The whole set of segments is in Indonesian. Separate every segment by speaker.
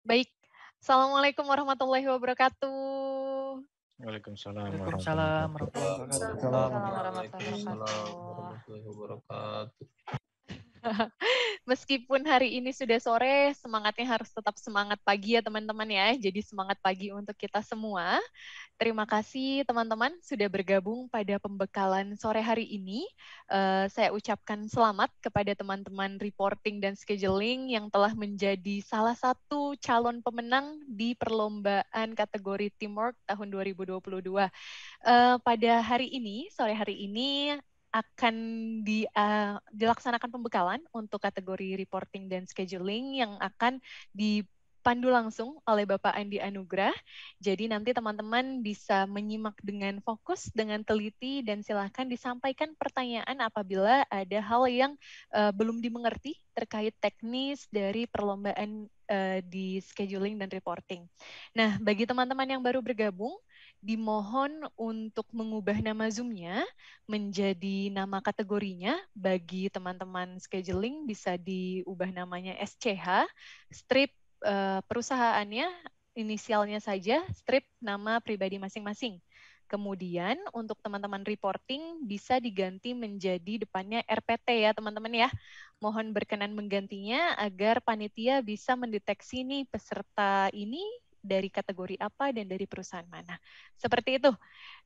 Speaker 1: Baik. Assalamualaikum warahmatullahi wabarakatuh.
Speaker 2: Waalaikumsalam warahmatullahi
Speaker 3: Waalaikumsalam warahmatullahi
Speaker 2: wabarakatuh.
Speaker 3: wabarakatuh.
Speaker 1: Waalaikumsalam warahmatullahi
Speaker 4: Waalaikumsalam
Speaker 1: wabarakatuh.
Speaker 4: warahmatullahi wabarakatuh.
Speaker 1: Meskipun hari ini sudah sore, semangatnya harus tetap semangat pagi ya teman-teman ya. Jadi semangat pagi untuk kita semua. Terima kasih teman-teman sudah bergabung pada pembekalan sore hari ini. Saya ucapkan selamat kepada teman-teman reporting dan scheduling yang telah menjadi salah satu calon pemenang di perlombaan kategori Teamwork tahun 2022. Pada hari ini, sore hari ini akan dilaksanakan pembekalan untuk kategori reporting dan scheduling yang akan dipandu langsung oleh Bapak Andi Anugrah. Jadi nanti teman-teman bisa menyimak dengan fokus, dengan teliti, dan silakan disampaikan pertanyaan apabila ada hal yang belum dimengerti terkait teknis dari perlombaan di scheduling dan reporting. Nah, bagi teman-teman yang baru bergabung, dimohon untuk mengubah nama Zoom-nya menjadi nama kategorinya. Bagi teman-teman scheduling bisa diubah namanya SCH, strip perusahaannya, inisialnya saja, strip nama pribadi masing-masing. Kemudian untuk teman-teman reporting bisa diganti menjadi depannya RPT ya teman-teman ya. Mohon berkenan menggantinya agar panitia bisa mendeteksi nih peserta ini dari kategori apa dan dari perusahaan mana. Seperti itu.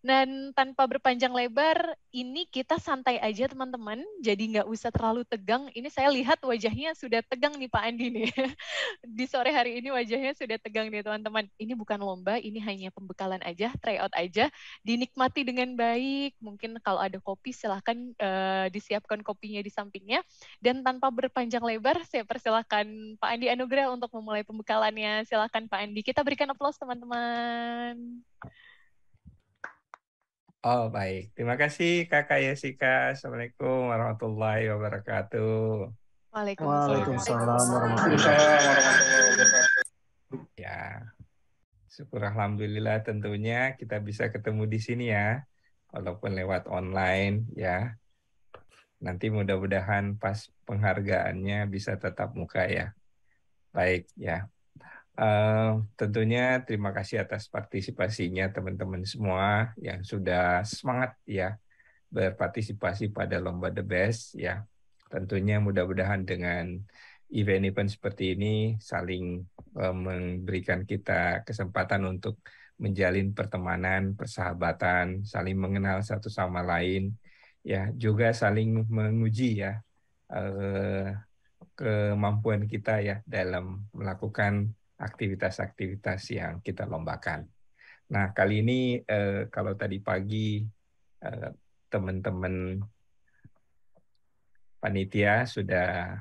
Speaker 1: Dan tanpa berpanjang lebar, ini kita santai aja teman-teman, jadi nggak usah terlalu tegang. Ini saya lihat wajahnya sudah tegang nih Pak Andi nih. Di sore hari ini wajahnya sudah tegang nih teman-teman. Ini bukan lomba, ini hanya pembekalan aja, tryout aja. Dinikmati dengan baik, mungkin kalau ada kopi silahkan disiapkan kopinya di sampingnya. Dan tanpa berpanjang lebar, saya persilahkan Pak Andi Anugrah untuk memulai pembekalannya. Silahkan Pak Andi, kita berikan aplaus teman-teman.
Speaker 3: Oh baik, terima kasih Kakak Yesika. Assalamualaikum warahmatullahi wabarakatuh.
Speaker 1: Waalaikumsalam
Speaker 2: Waalaikumsalam
Speaker 1: warahmatullahi
Speaker 2: warahmatullahi
Speaker 4: Waalaikumsalam
Speaker 1: wabarakatuh.
Speaker 4: warahmatullahi wabarakatuh.
Speaker 3: Ya, syukur alhamdulillah tentunya kita bisa ketemu di sini ya, walaupun lewat online ya. Nanti mudah-mudahan pas penghargaannya bisa tatap muka ya. Baik ya. Tentunya terima kasih atas partisipasinya teman-teman semua yang sudah semangat ya berpartisipasi pada Lomba The Best ya. Tentunya mudah-mudahan dengan event-event seperti ini saling memberikan kita kesempatan untuk menjalin pertemanan, persahabatan, saling mengenal satu sama lain, ya juga saling menguji ya eh, kemampuan kita ya dalam melakukan aktivitas-aktivitas yang kita lombakan. Nah, kali ini kalau tadi pagi eh, teman-teman panitia sudah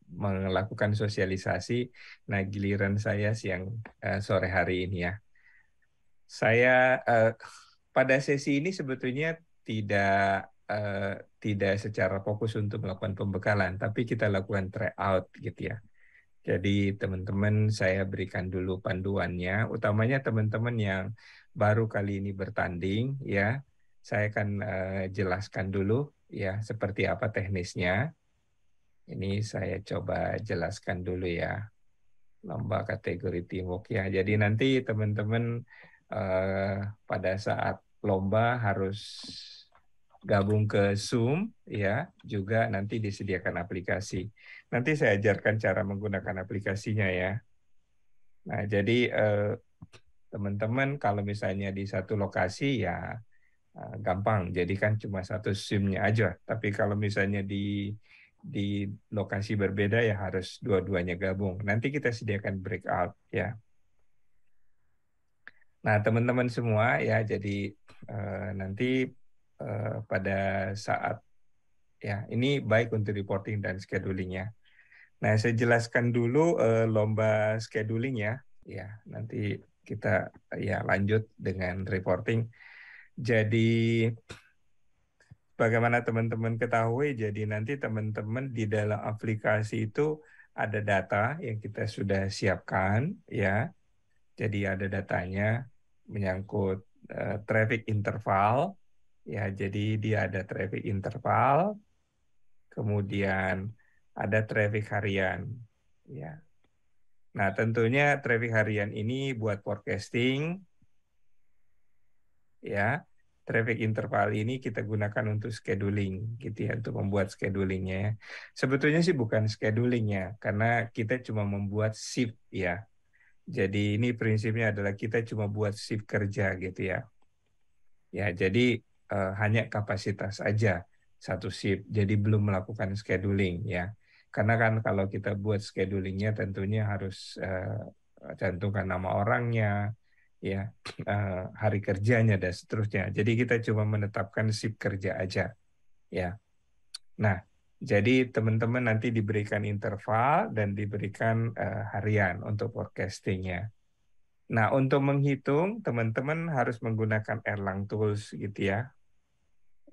Speaker 3: melakukan sosialisasi. Nah, giliran saya siang sore hari ini ya. Saya pada sesi ini sebetulnya tidak secara fokus untuk melakukan pembekalan, tapi kita lakukan tryout gitu ya. Jadi teman-teman saya berikan dulu panduannya, utamanya teman-teman yang baru kali ini bertanding ya. Saya akan jelaskan dulu ya seperti apa teknisnya. Ini saya coba jelaskan dulu ya lomba kategori teamwork ya. Jadi nanti teman-teman pada saat lomba harus gabung ke Zoom ya, juga nanti disediakan aplikasi. Nanti saya ajarkan cara menggunakan aplikasinya ya. Nah, jadi teman-teman kalau misalnya di satu lokasi ya gampang, jadi kan cuma satu SIM-nya aja. Tapi kalau misalnya di lokasi berbeda ya harus dua-duanya gabung. Nanti kita sediakan breakout ya. Nah, teman-teman semua ya, jadi nanti pada saat ya ini baik untuk reporting dan schedulingnya. Nah, saya jelaskan dulu lomba scheduling ya. Ya, nanti kita ya lanjut dengan reporting. Jadi bagaimana teman-teman ketahui, jadi nanti teman-teman di dalam aplikasi itu ada data yang kita sudah siapkan ya. Jadi ada datanya menyangkut traffic interval ya. Jadi dia ada traffic interval, kemudian ada traffic harian ya. Nah, tentunya traffic harian ini buat forecasting, ya. Traffic interval ini kita gunakan untuk scheduling, gitu ya, untuk membuat schedulingnya. Ya. Sebetulnya sih bukan schedulingnya, karena kita cuma membuat shift, ya. Jadi ini prinsipnya adalah kita cuma buat shift kerja, gitu ya. Ya, jadi hanya kapasitas aja satu shift, jadi belum melakukan scheduling, ya. Karena kan kalau kita buat schedulingnya tentunya harus cantumkan nama orangnya, ya, hari kerjanya dan seterusnya. Jadi kita cuma menetapkan shift kerja aja, ya. Nah, jadi teman-teman nanti diberikan interval dan diberikan harian untuk forecastingnya. Nah, untuk menghitung teman-teman harus menggunakan Erlang Tools gitu ya.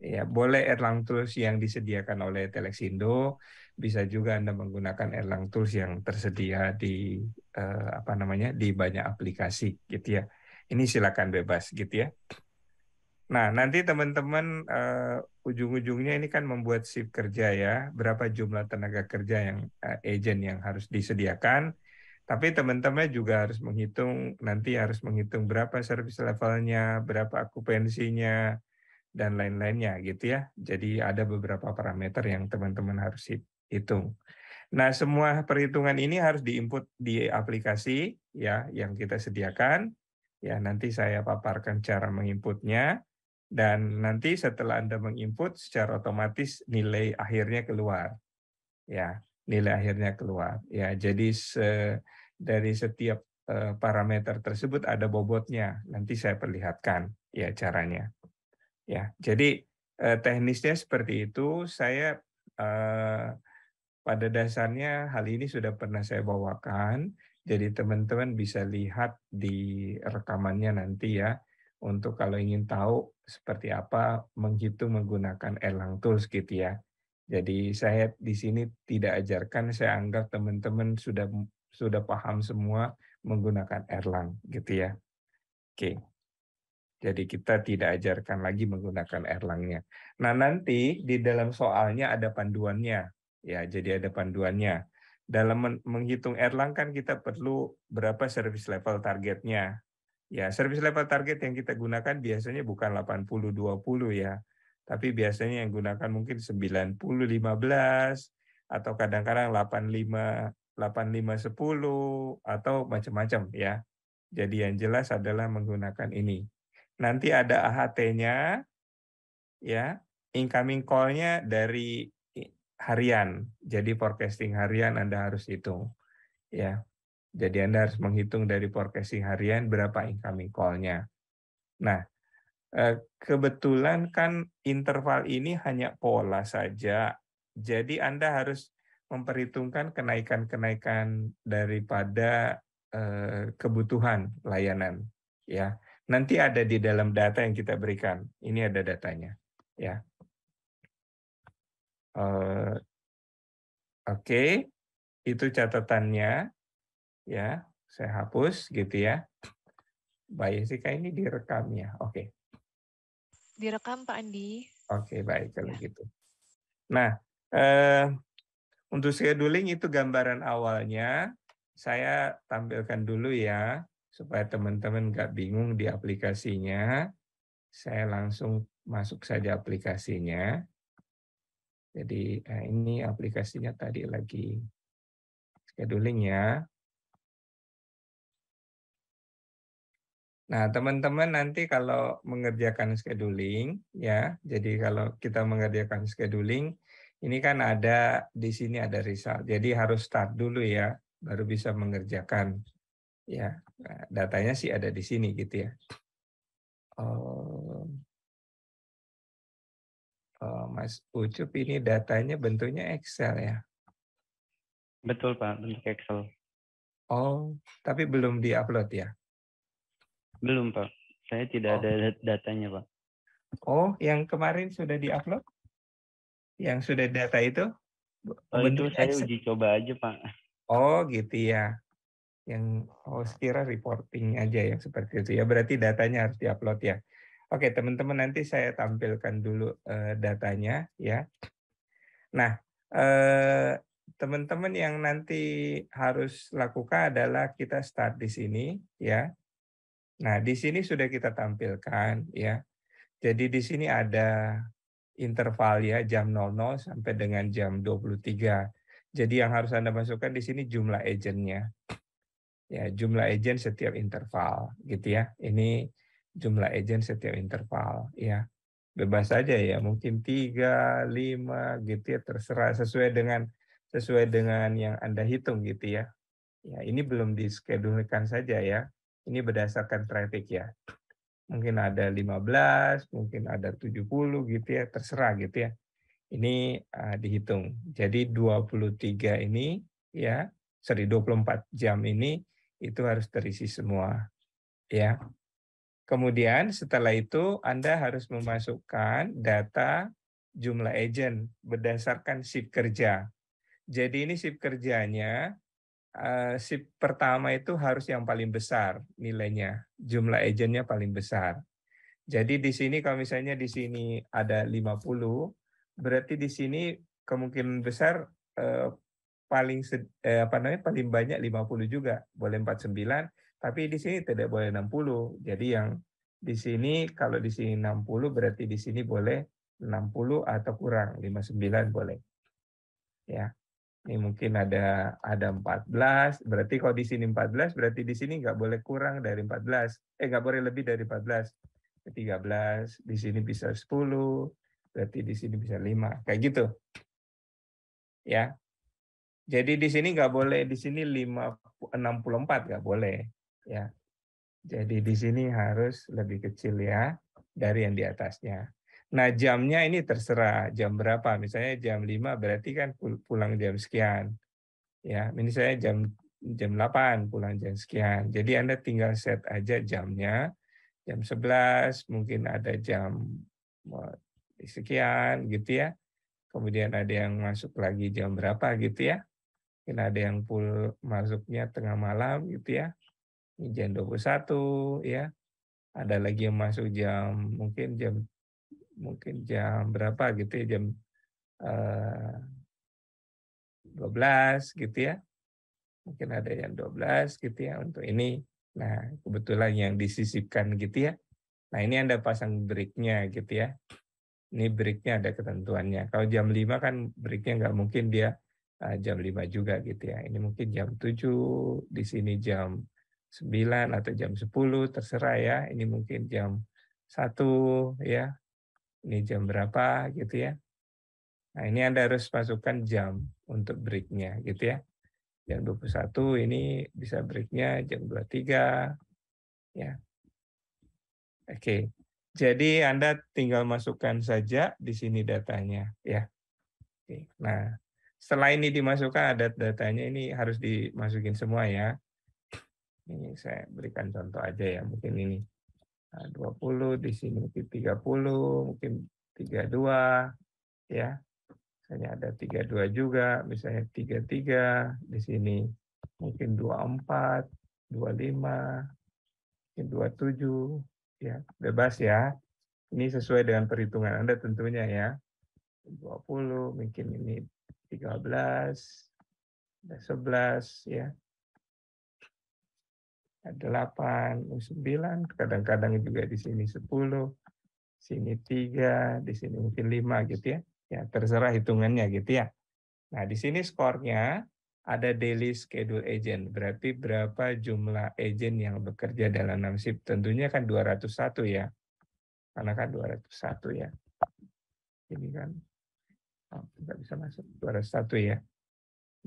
Speaker 3: Ya, boleh Erlang Tools yang disediakan oleh Telexindo, bisa juga Anda menggunakan Erlang Tools yang tersedia di di banyak aplikasi gitu ya. Ini silakan bebas gitu ya. Nah, nanti teman-teman ujung-ujungnya ini kan membuat shift kerja ya, berapa jumlah tenaga kerja yang agent yang harus disediakan. Tapi teman-teman juga harus harus menghitung berapa service levelnya, berapa okupansinya, dan lain-lainnya gitu ya. Jadi ada beberapa parameter yang teman-teman harus hitung. Nah, semua perhitungan ini harus diinput di aplikasi ya yang kita sediakan. Ya, nanti saya paparkan cara menginputnya dan nanti setelah Anda menginput secara otomatis nilai akhirnya keluar. Ya, nilai akhirnya keluar. Ya, jadi dari setiap parameter tersebut ada bobotnya. Nanti saya perlihatkan ya caranya. Ya, jadi teknisnya seperti itu. Saya pada dasarnya hal ini sudah pernah saya bawakan. Jadi teman-teman bisa lihat di rekamannya nanti ya. Untuk kalau ingin tahu seperti apa menghitung menggunakan Erlang Tools gitu ya. Jadi saya di sini tidak ajarkan, saya anggap teman-teman sudah paham semua menggunakan Erlang gitu ya. Oke. Jadi kita tidak ajarkan lagi menggunakan Erlang-nya. Nah, nanti di dalam soalnya ada panduannya. Ya, jadi ada panduannya. Dalam menghitung Erlang kan kita perlu berapa service level targetnya. Ya, service level target yang kita gunakan biasanya bukan 80-20 ya. Tapi biasanya yang gunakan mungkin 90-15 atau kadang-kadang 85-10 atau macam-macam ya. Jadi yang jelas adalah menggunakan ini. Nanti ada AHT-nya, ya, incoming call-nya dari harian. Jadi forecasting harian Anda harus hitung, ya. Jadi Anda harus menghitung dari forecasting harian berapa incoming call-nya. Nah, kebetulan kan interval ini hanya pola saja. Jadi Anda harus memperhitungkan kenaikan-kenaikan daripada kebutuhan layanan, ya. Nanti ada di dalam data yang kita berikan. Ini ada datanya, ya. Oke, itu catatannya, ya. Saya hapus gitu ya. Baik sih, kayak ini direkam ya. Oke.
Speaker 1: Direkam Pak Andi.
Speaker 3: Oke, baik kalau gitu. Nah, untuk scheduling itu gambaran awalnya. Saya tampilkan dulu ya, supaya teman-teman nggak bingung di aplikasinya. Saya langsung masuk saja aplikasinya. Jadi ini aplikasinya tadi lagi scheduling ya. Nah, teman-teman nanti kalau mengerjakan scheduling ya, jadi kalau kita mengerjakan scheduling, ini kan ada di sini ada result. Jadi harus start dulu ya, baru bisa mengerjakan. Ya, nah, datanya sih ada di sini gitu ya. Mas Ucup ini datanya bentuknya Excel ya?
Speaker 2: Betul Pak, bentuk Excel.
Speaker 3: Oh, tapi belum diupload ya?
Speaker 2: Belum Pak, saya tidak ada datanya Pak.
Speaker 3: Oh, yang kemarin sudah diupload? Yang sudah data itu?
Speaker 2: Itu saya uji coba aja Pak.
Speaker 3: Oh gitu ya. Sekira reporting aja yang seperti itu ya. Berarti datanya harus diupload ya. Oke teman-teman, nanti saya tampilkan dulu datanya ya. Nah teman-teman yang nanti harus lakukan adalah kita start di sini ya. Nah, di sini sudah kita tampilkan ya. Jadi di sini ada interval ya jam 00 sampai dengan jam 23. Jadi yang harus Anda masukkan di sini jumlah agentnya. Ya, jumlah agent setiap interval gitu ya. Ini jumlah agent setiap interval ya. Bebas saja ya, mungkin 3, 5 gitu ya, terserah sesuai dengan yang Anda hitung gitu ya. Ya, ini belum diskedulkan saja ya. Ini berdasarkan traffic ya. Mungkin ada 15, mungkin ada 70 gitu ya, terserah gitu ya. Ini dihitung. Jadi 23 ini ya, 24 jam ini itu harus terisi semua ya. Kemudian setelah itu Anda harus memasukkan data jumlah agent berdasarkan shift kerja. Jadi ini shift kerjanya, shift pertama itu harus yang paling besar nilainya, jumlah agentnya paling besar. Jadi di sini kalau misalnya di sini ada 50, berarti di sini kemungkinan besar paling banyak 50 juga, boleh 49, tapi di sini tidak boleh 60. Jadi yang di sini kalau di sini 60 berarti di sini boleh 60 atau kurang 59 boleh. Ya. Ini mungkin ada 14, berarti kalau di sini 14 berarti di sini nggak boleh kurang dari 14. Nggak boleh lebih dari 14. 13, di sini bisa 10, berarti di sini bisa 5. Kayak gitu. Ya. Jadi di sini nggak boleh, di sini 64 nggak boleh. Ya. Jadi di sini harus lebih kecil ya dari yang di atasnya. Nah jamnya ini terserah jam berapa. Misalnya jam 5 berarti kan pulang jam sekian. Ya, ini saya jam 8 pulang jam sekian. Jadi Anda tinggal set aja jamnya. Jam 11 mungkin ada jam sekian gitu ya. Kemudian ada yang masuk lagi jam berapa gitu ya. Mungkin ada yang full masuknya tengah malam gitu ya. Ini jam 21 ya. Ada lagi yang masuk mungkin jam berapa gitu ya, jam 12 gitu ya. Mungkin ada yang 12 gitu ya untuk ini. Nah, kebetulan yang disisipkan gitu ya. Nah, ini Anda pasang break-nya gitu ya. Ini break-nya ada ketentuannya. Kalau jam 5 kan break-nya nggak mungkin dia jam 5 juga gitu ya. Ini mungkin jam 7, di sini jam 9 atau jam 10, terserah ya. Ini mungkin jam 1 ya. Ini jam berapa gitu ya. Nah, ini Anda harus masukkan jam untuk break-nya gitu ya. Jam 21 ini bisa break-nya jam 23 ya. Oke. Jadi Anda tinggal masukkan saja di sini datanya ya. Oke. Nah, setelah ini dimasukkan ada datanya, ini harus dimasukin semua ya. Ini saya berikan contoh aja ya, mungkin ini 20, di sini mungkin 30, mungkin 32 ya. Misalnya ada 32 juga, misalnya 33 di sini mungkin 24, 25, mungkin 27 ya, bebas ya. Ini sesuai dengan perhitungan Anda tentunya ya. 20, mungkin ini 13, ada 11 ya. Ada 8, 9, kadang-kadang juga di sini 10, sini 3, di sini mungkin 5 gitu ya. Ya, terserah hitungannya gitu ya. Nah, di sini skornya ada daily schedule agent. Berarti berapa jumlah agent yang bekerja dalam 6 shift. Tentunya kan 201 ya. Karena kan 201 ya. Ini kan nggak bisa masuk 201 ya.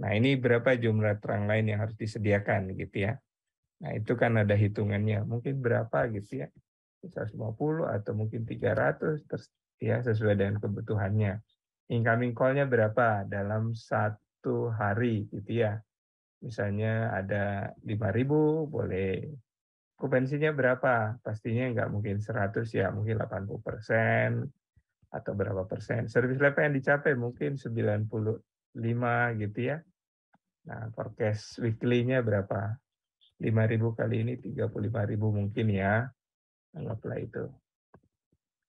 Speaker 3: Nah, ini berapa jumlah terang lain yang harus disediakan gitu ya. Nah, itu kan ada hitungannya. Mungkin berapa gitu ya. 150 atau mungkin 300 ya, sesuai dengan kebutuhannya. Incoming call-nya berapa dalam satu hari gitu ya. Misalnya ada 5.000 boleh. Okupansinya berapa? Pastinya nggak mungkin 100 ya, mungkin 80% atau berapa persen. Service level yang dicapai mungkin 95 gitu ya. Nah, forecast weekly-nya berapa? 5.000 kali ini 35.000 mungkin ya. Anggaplah itu.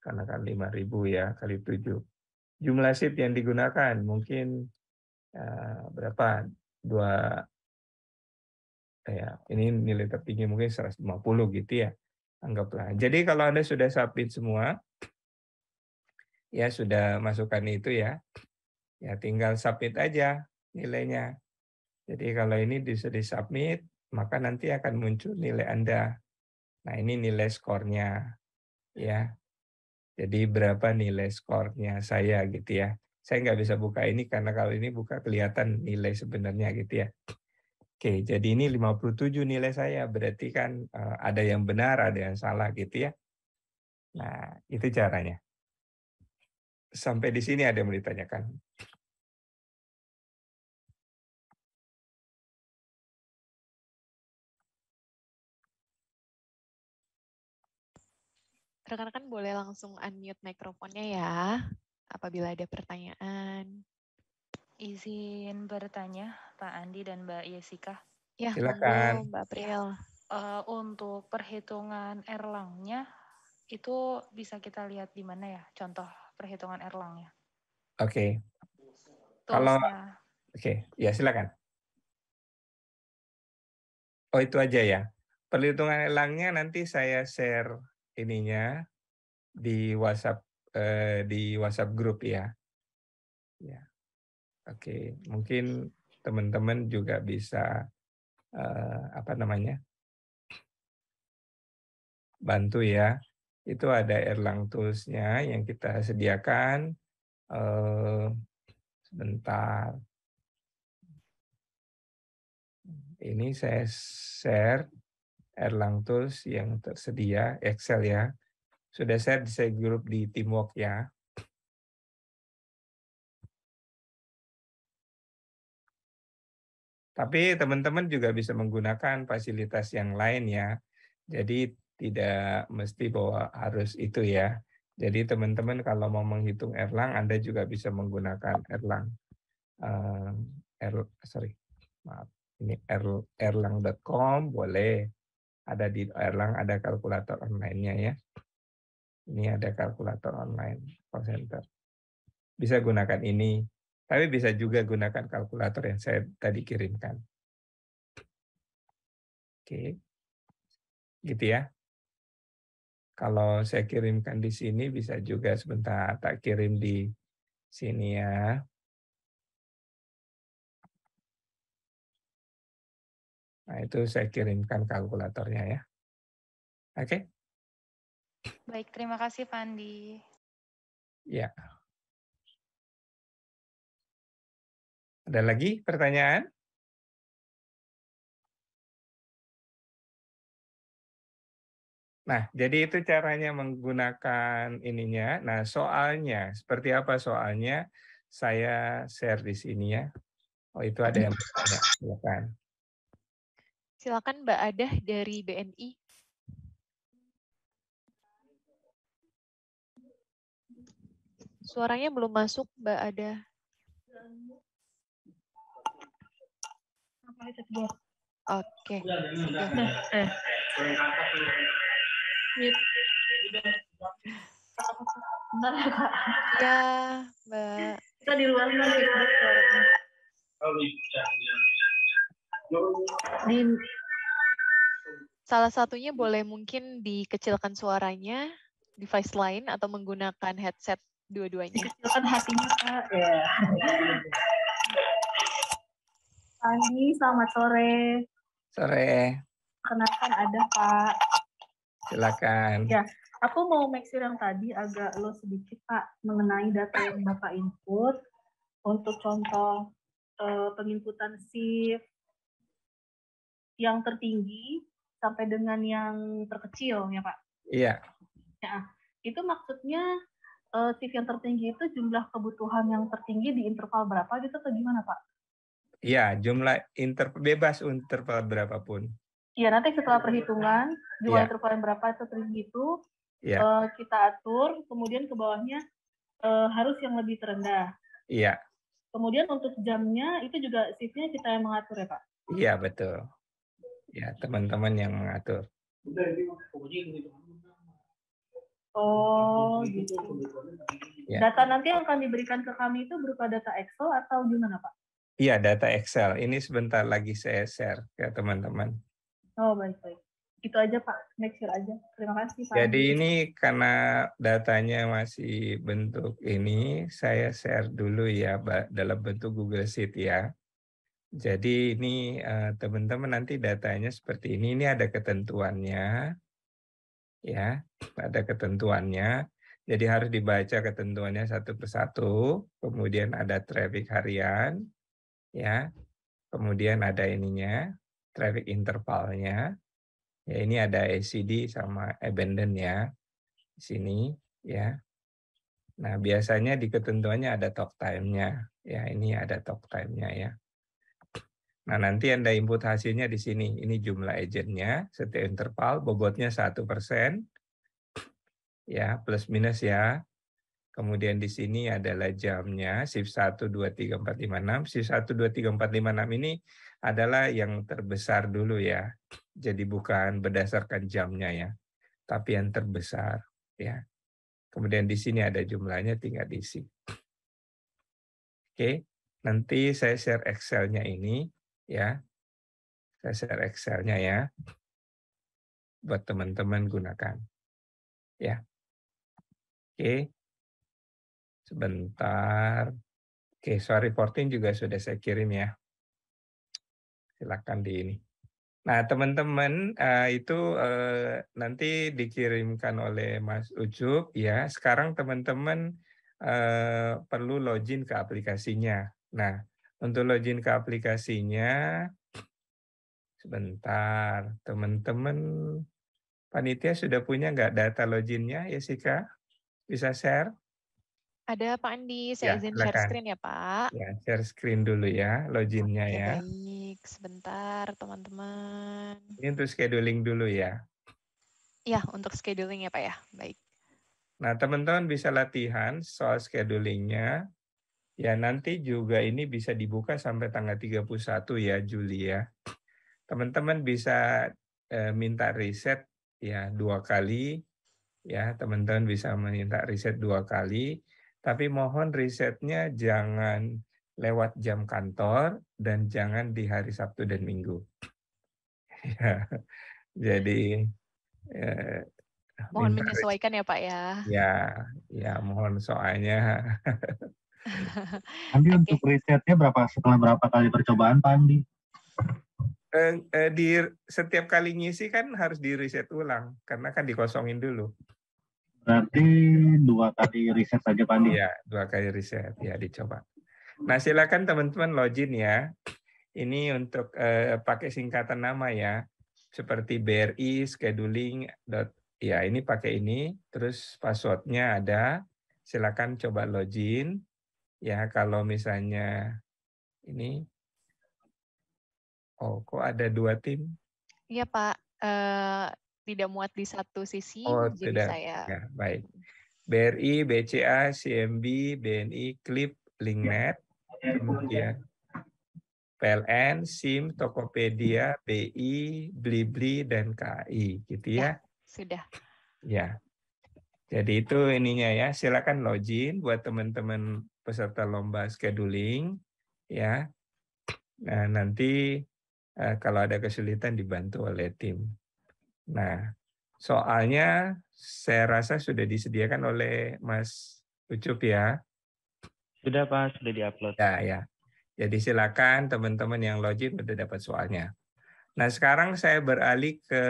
Speaker 3: Karena kan 5.000 ya kali 7. Jumlah shift yang digunakan mungkin berapa? Ini nilai tertinggi mungkin 150 gitu ya. Anggaplah. Jadi kalau Anda sudah submit semua, ya sudah masukkan itu ya tinggal submit aja nilainya. Jadi kalau ini bisa disubmit, maka nanti akan muncul nilai Anda. Nah, ini nilai skornya ya. Jadi berapa nilai skornya saya gitu ya. Saya nggak bisa buka ini karena kalau ini buka kelihatan nilai sebenarnya gitu ya. Oke, jadi ini 57 nilai saya. Berarti kan ada yang benar, ada yang salah gitu ya. Nah, itu caranya. Sampai di sini ada yang mau ditanyakan?
Speaker 1: Rekan-rekan boleh langsung unmute mikrofonnya ya, apabila ada pertanyaan.
Speaker 5: Izin bertanya, Pak Andi dan Mbak Yesika.
Speaker 1: Ya,
Speaker 3: Silakan.
Speaker 1: monggo Mbak April.
Speaker 5: Untuk perhitungan Erlangnya, itu bisa kita lihat di mana ya? Contoh perhitungan Erlangnya.
Speaker 3: Oke. Kalau
Speaker 5: Toolsnya.
Speaker 3: Oke, ya silakan. Oh, itu aja ya. Perhitungan elangnya nanti saya share ininya di WhatsApp grup ya. Ya. Oke, mungkin teman-teman juga bisa bantu ya. Itu ada Erlang Tools-nya yang kita sediakan. Sebentar. Ini saya share Erlang Tools yang tersedia, Excel ya. Sudah share di grup di Teamwork ya. Tapi teman-teman juga bisa menggunakan fasilitas yang lain ya. Jadi tidak mesti bahwa harus itu ya. Jadi teman-teman kalau mau menghitung Erlang, Anda juga bisa menggunakan Erlang. Erlang.com boleh. Ada di Erlang, ada kalkulator online-nya ya. Ini ada kalkulator online call center. Bisa gunakan ini. Tapi bisa juga gunakan kalkulator yang saya tadi kirimkan. Oke. Gitu ya. Kalau saya kirimkan di sini bisa juga sebentar tak kirim di sini ya. Nah, itu saya kirimkan kalkulatornya ya. Oke?
Speaker 5: Baik, terima kasih Pak Andi.
Speaker 3: Ya. Ada lagi pertanyaan? Nah, jadi itu caranya menggunakan ininya. Nah, soalnya, seperti apa soalnya? Saya share di sini ya. Oh, itu ada yang bertanya. Silakan.
Speaker 1: Silakan Mbak Adah dari BNI. Suaranya belum masuk, Mbak Adah. Oke.
Speaker 6: Bentar ya Kak.
Speaker 1: Ya, Mbak.
Speaker 6: Kita di luar
Speaker 1: Salah satunya boleh mungkin dikecilkan suaranya, device lain, atau menggunakan headset dua-duanya.
Speaker 6: dikecilkan hatinya Kak. Ya. Pagi, selamat sore.
Speaker 3: Sore.
Speaker 6: Kenalkan ada Pak.
Speaker 3: Silakan.
Speaker 6: Ya, aku mau make sure yang tadi agak low sedikit Pak mengenai data yang Bapak input untuk contoh penginputan shift yang tertinggi sampai dengan yang terkecil ya Pak.
Speaker 3: Iya.
Speaker 6: Ya, itu maksudnya shift yang tertinggi itu jumlah kebutuhan yang tertinggi di interval berapa gitu atau gimana Pak?
Speaker 3: Iya, jumlah bebas interval berapapun.
Speaker 6: Iya, nanti setelah perhitungan jumlah interval yang berapa itu tertinggi itu kita atur, kemudian ke bawahnya harus yang lebih terendah.
Speaker 3: Iya.
Speaker 6: Kemudian untuk jamnya itu juga shift-nya kita yang mengatur ya Pak?
Speaker 3: Iya, betul. Ya, teman-teman yang mengatur.
Speaker 6: Oh, gitu.
Speaker 3: Ya.
Speaker 6: Data nanti yang akan diberikan ke kami itu berupa data Excel atau gimana Pak?
Speaker 3: Iya, data Excel. Ini sebentar lagi saya share ke teman-teman.
Speaker 6: Oh, baik-baik. Itu aja, Pak. Make sure aja. Terima kasih, Pak
Speaker 3: Jadi
Speaker 6: Andi.
Speaker 3: ini karena datanya masih bentuk ini, saya share dulu ya dalam bentuk Google Sheet ya. Jadi ini teman-teman nanti datanya seperti ini. Ini ada ketentuannya, ya, ada ketentuannya. Jadi harus dibaca ketentuannya satu persatu. Kemudian ada traffic harian, ya. Kemudian ada ininya, traffic intervalnya. Ya ini ada ACD sama abandon ya di sini, ya. Nah biasanya di ketentuannya ada talk time-nya, ya ini ada talk time-nya ya. Nah, nanti Anda input hasilnya di sini. Ini jumlah agentnya, setiap interval, bobotnya 1%, ya, plus minus ya. Kemudian di sini adalah jamnya, shift 1, 2, 3, 4, 5, 6. Shift 1, 2, 3, 4, 5, 6 ini adalah yang terbesar dulu ya. Jadi bukan berdasarkan jamnya ya, tapi yang terbesar ya. Kemudian di sini ada jumlahnya, tinggal diisi. Oke, nanti saya share Excel-nya ini ya. Saya share Excel-nya ya, buat teman-teman gunakan. Ya, oke. Sebentar. Oke, soal reporting juga sudah saya kirim ya. Silakan di ini. Nah, teman-teman itu nanti dikirimkan oleh Mas Ucup ya. Sekarang teman-teman perlu login ke aplikasinya. Nah, untuk login ke aplikasinya, sebentar, teman-teman panitia sudah punya nggak data loginnya, Jessica? Bisa share?
Speaker 1: Ada Pak Andi,
Speaker 3: Ya,
Speaker 1: saya izin share
Speaker 3: silakan.
Speaker 1: screen ya Pak.
Speaker 3: Ya, share screen dulu ya, loginnya
Speaker 1: Oke,
Speaker 3: ya.
Speaker 1: baik. Sebentar teman-teman.
Speaker 3: Ini untuk scheduling dulu ya.
Speaker 1: Ya, untuk scheduling ya Pak ya. Baik.
Speaker 3: Nah, teman-teman bisa latihan soal schedulingnya. Ya, nanti juga ini bisa dibuka sampai tanggal 31 ya, Juli ya. Teman-teman bisa minta riset ya 2 kali. Ya, teman-teman bisa minta riset 2 kali. Tapi mohon risetnya jangan lewat jam kantor dan jangan di hari Sabtu dan Minggu. Ya, jadi
Speaker 1: Mohon
Speaker 3: minta
Speaker 1: menyesuaikan ya Pak ya.
Speaker 3: ya mohon soalnya.
Speaker 7: Andi
Speaker 1: Oke.
Speaker 7: untuk risetnya setelah berapa kali percobaan Pak Andi?
Speaker 3: Di setiap kali ngisi kan harus di reset ulang karena kan dikosongin dulu.
Speaker 7: Berarti 2 kali riset saja Pak Andi?
Speaker 3: Ya, 2 kali riset ya dicoba. Nah silakan teman-teman login ya. Ini untuk pakai singkatan nama ya, seperti BRI scheduling. Ya ini pakai ini. Terus passwordnya ada. Silakan coba login. Ya kalau misalnya ini, oh kok ada 2 tim?
Speaker 1: Iya Pak, tidak muat di satu sisi,
Speaker 3: Oh
Speaker 1: jadi
Speaker 3: tidak,
Speaker 1: saya.
Speaker 3: ya baik. BRI, BCA, CMB, BNI, Klip, Linknet, kemudian PLN, SIM, Tokopedia, BI, Blibli, dan KAI, gitu ya.
Speaker 1: Sudah.
Speaker 3: Ya. Jadi itu ininya ya. Silakan login buat teman-teman peserta lomba scheduling, ya. Nah nanti kalau ada kesulitan dibantu oleh tim. Nah, soalnya saya rasa sudah disediakan oleh Mas Ucup ya.
Speaker 2: Sudah Pak, sudah diupload.
Speaker 3: Ya. Jadi silakan teman-teman yang login udah dapat soalnya. Nah sekarang saya beralih ke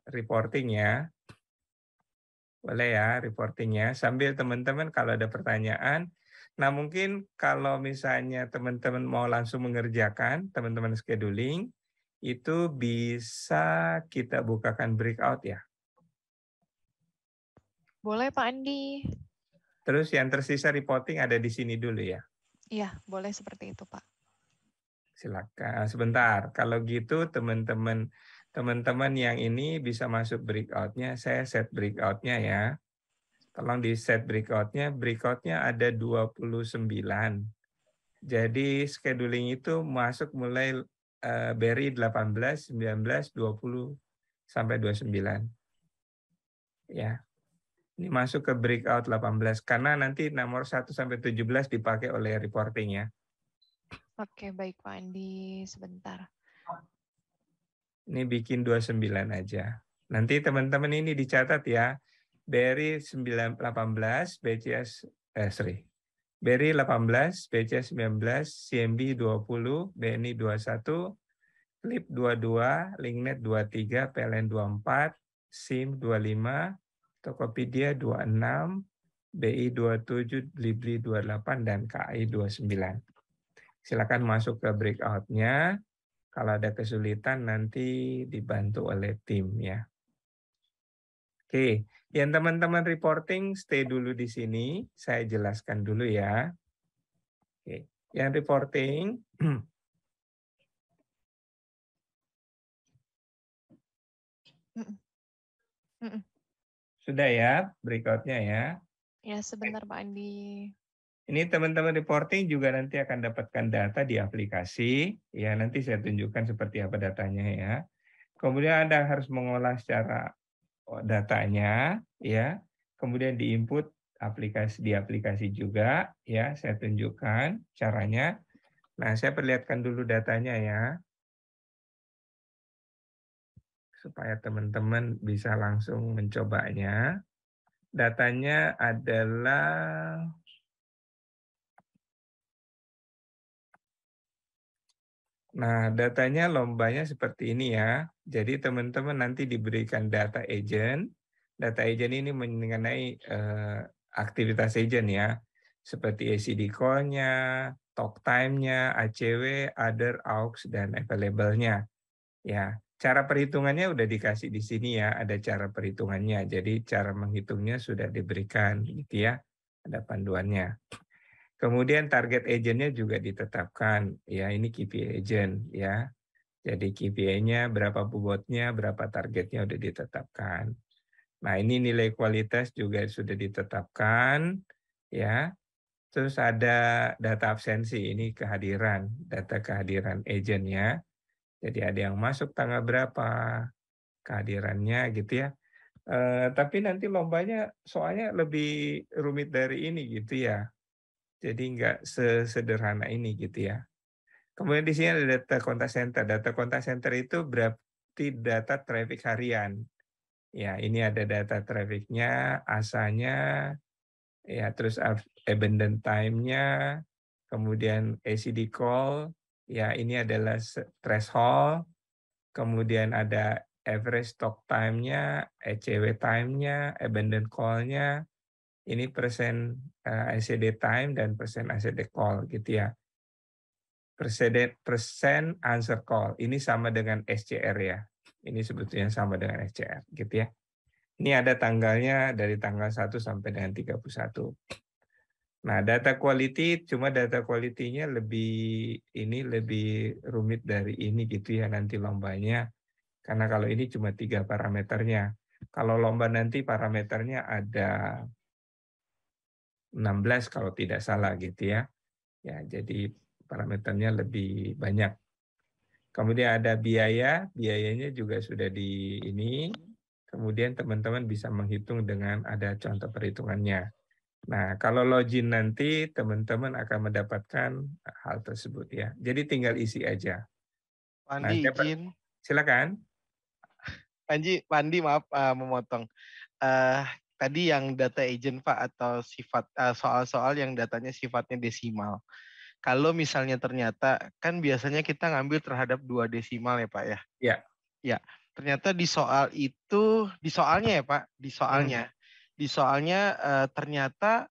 Speaker 3: reporting ya. Boleh ya reportingnya. Sambil teman-teman kalau ada pertanyaan. Nah mungkin kalau misalnya teman-teman mau langsung mengerjakan, teman-teman scheduling, itu bisa kita bukakan breakout ya.
Speaker 1: Boleh Pak Andi.
Speaker 3: Terus yang tersisa reporting ada di sini dulu ya.
Speaker 1: Iya, boleh seperti itu Pak.
Speaker 3: Silakan sebentar. Kalau gitu teman-teman yang ini bisa masuk breakout-nya. Saya set breakout-nya ya. Tolong di set breakout-nya. Breakout-nya ada 29. Jadi scheduling itu masuk mulai BRI 18, 19, 20 sampai 29. Ya. Ini masuk ke breakout 18 karena nanti nomor 1 sampai 17 dipakai oleh reporting ya.
Speaker 1: Oke, baik Pak Andi, sebentar.
Speaker 3: Ini bikin 29 aja. Nanti teman-teman ini dicatat ya. BRI 18, BCS, BRI 18, BCS 19, CMB 20, BNI 21, Flip 22, Linknet 23, PLN 24, SIM 25, Tokopedia 26, BI 27, Libri 28, dan KAI 29. Silakan masuk ke breakout-nya. Kalau ada kesulitan nanti dibantu oleh tim ya. Oke, yang teman-teman reporting stay dulu di sini. Saya jelaskan dulu ya. Oke, yang reporting sudah ya breakout-nya ya.
Speaker 1: Ya, sebentar Pak Andi.
Speaker 3: Ini teman-teman reporting juga nanti akan dapatkan data di aplikasi. Ya, nanti saya tunjukkan seperti apa datanya ya. Kemudian Anda harus mengolah secara datanya ya. Kemudian diinput di aplikasi juga ya. Saya tunjukkan caranya. Nah, saya perlihatkan dulu datanya ya. Supaya teman-teman bisa langsung mencobanya. Datanya adalah Nah, datanya lombanya seperti ini ya. Jadi teman-teman nanti diberikan data agent. Data agent ini mengenai aktivitas agent ya. Seperti ACD call-nya, talk time-nya, ACW, other, aux, dan available-nya. Ya, cara perhitungannya udah dikasih di sini ya. Ada cara perhitungannya. Jadi cara menghitungnya sudah diberikan gitu ya. Ada panduannya. Kemudian target agent-nya juga ditetapkan, ya ini KPI agent, ya. Jadi KPI-nya berapa bobotnya, berapa targetnya udah ditetapkan. Nah ini nilai kualitas juga sudah ditetapkan, ya. Terus ada data absensi, ini kehadiran, data kehadiran agent-nya. Jadi ada yang masuk tanggal berapa, kehadirannya gitu ya. Tapi nanti lombanya soalnya lebih rumit dari ini gitu ya. Jadi nggak sesederhana ini gitu ya. Kemudian di sini ada data kontak center. Data kontak center itu berarti data traffic harian. Ya, ini ada data trafficnya, ASA-nya, ya terus abandon time-nya, kemudian ACD call, ya ini adalah threshold, kemudian ada average talk time-nya, ECW time-nya, abandon call-nya, ini persen ACD time dan persen ACD call gitu ya. Persen answer call. Ini sama dengan SCR ya. Ini sebetulnya sama dengan SCR gitu ya. Ini ada tanggalnya dari tanggal 1 sampai dengan 31. Nah, data quality cuma data quality-nya lebih rumit dari ini gitu ya nanti lombanya. Karena kalau ini cuma 3 parameternya. Kalau lomba nanti parameternya ada 16 kalau tidak salah gitu ya. Ya, jadi parameternya lebih banyak. Kemudian ada biayanya juga sudah di ini. Kemudian teman-teman bisa menghitung dengan ada contoh perhitungannya. Nah, kalau login nanti teman-teman akan mendapatkan hal tersebut ya. Jadi tinggal isi aja. Nah,
Speaker 8: Pandi izin.
Speaker 3: Silakan.
Speaker 8: Pandi maaf memotong. Tadi yang data agent Pak atau sifat soal-soal yang datanya sifatnya desimal. Kalau misalnya ternyata kan biasanya kita ngambil terhadap 2 desimal ya Pak ya.
Speaker 3: Ya.
Speaker 8: Ya. Ternyata di soal itu di soalnya ya Pak, di soalnya ternyata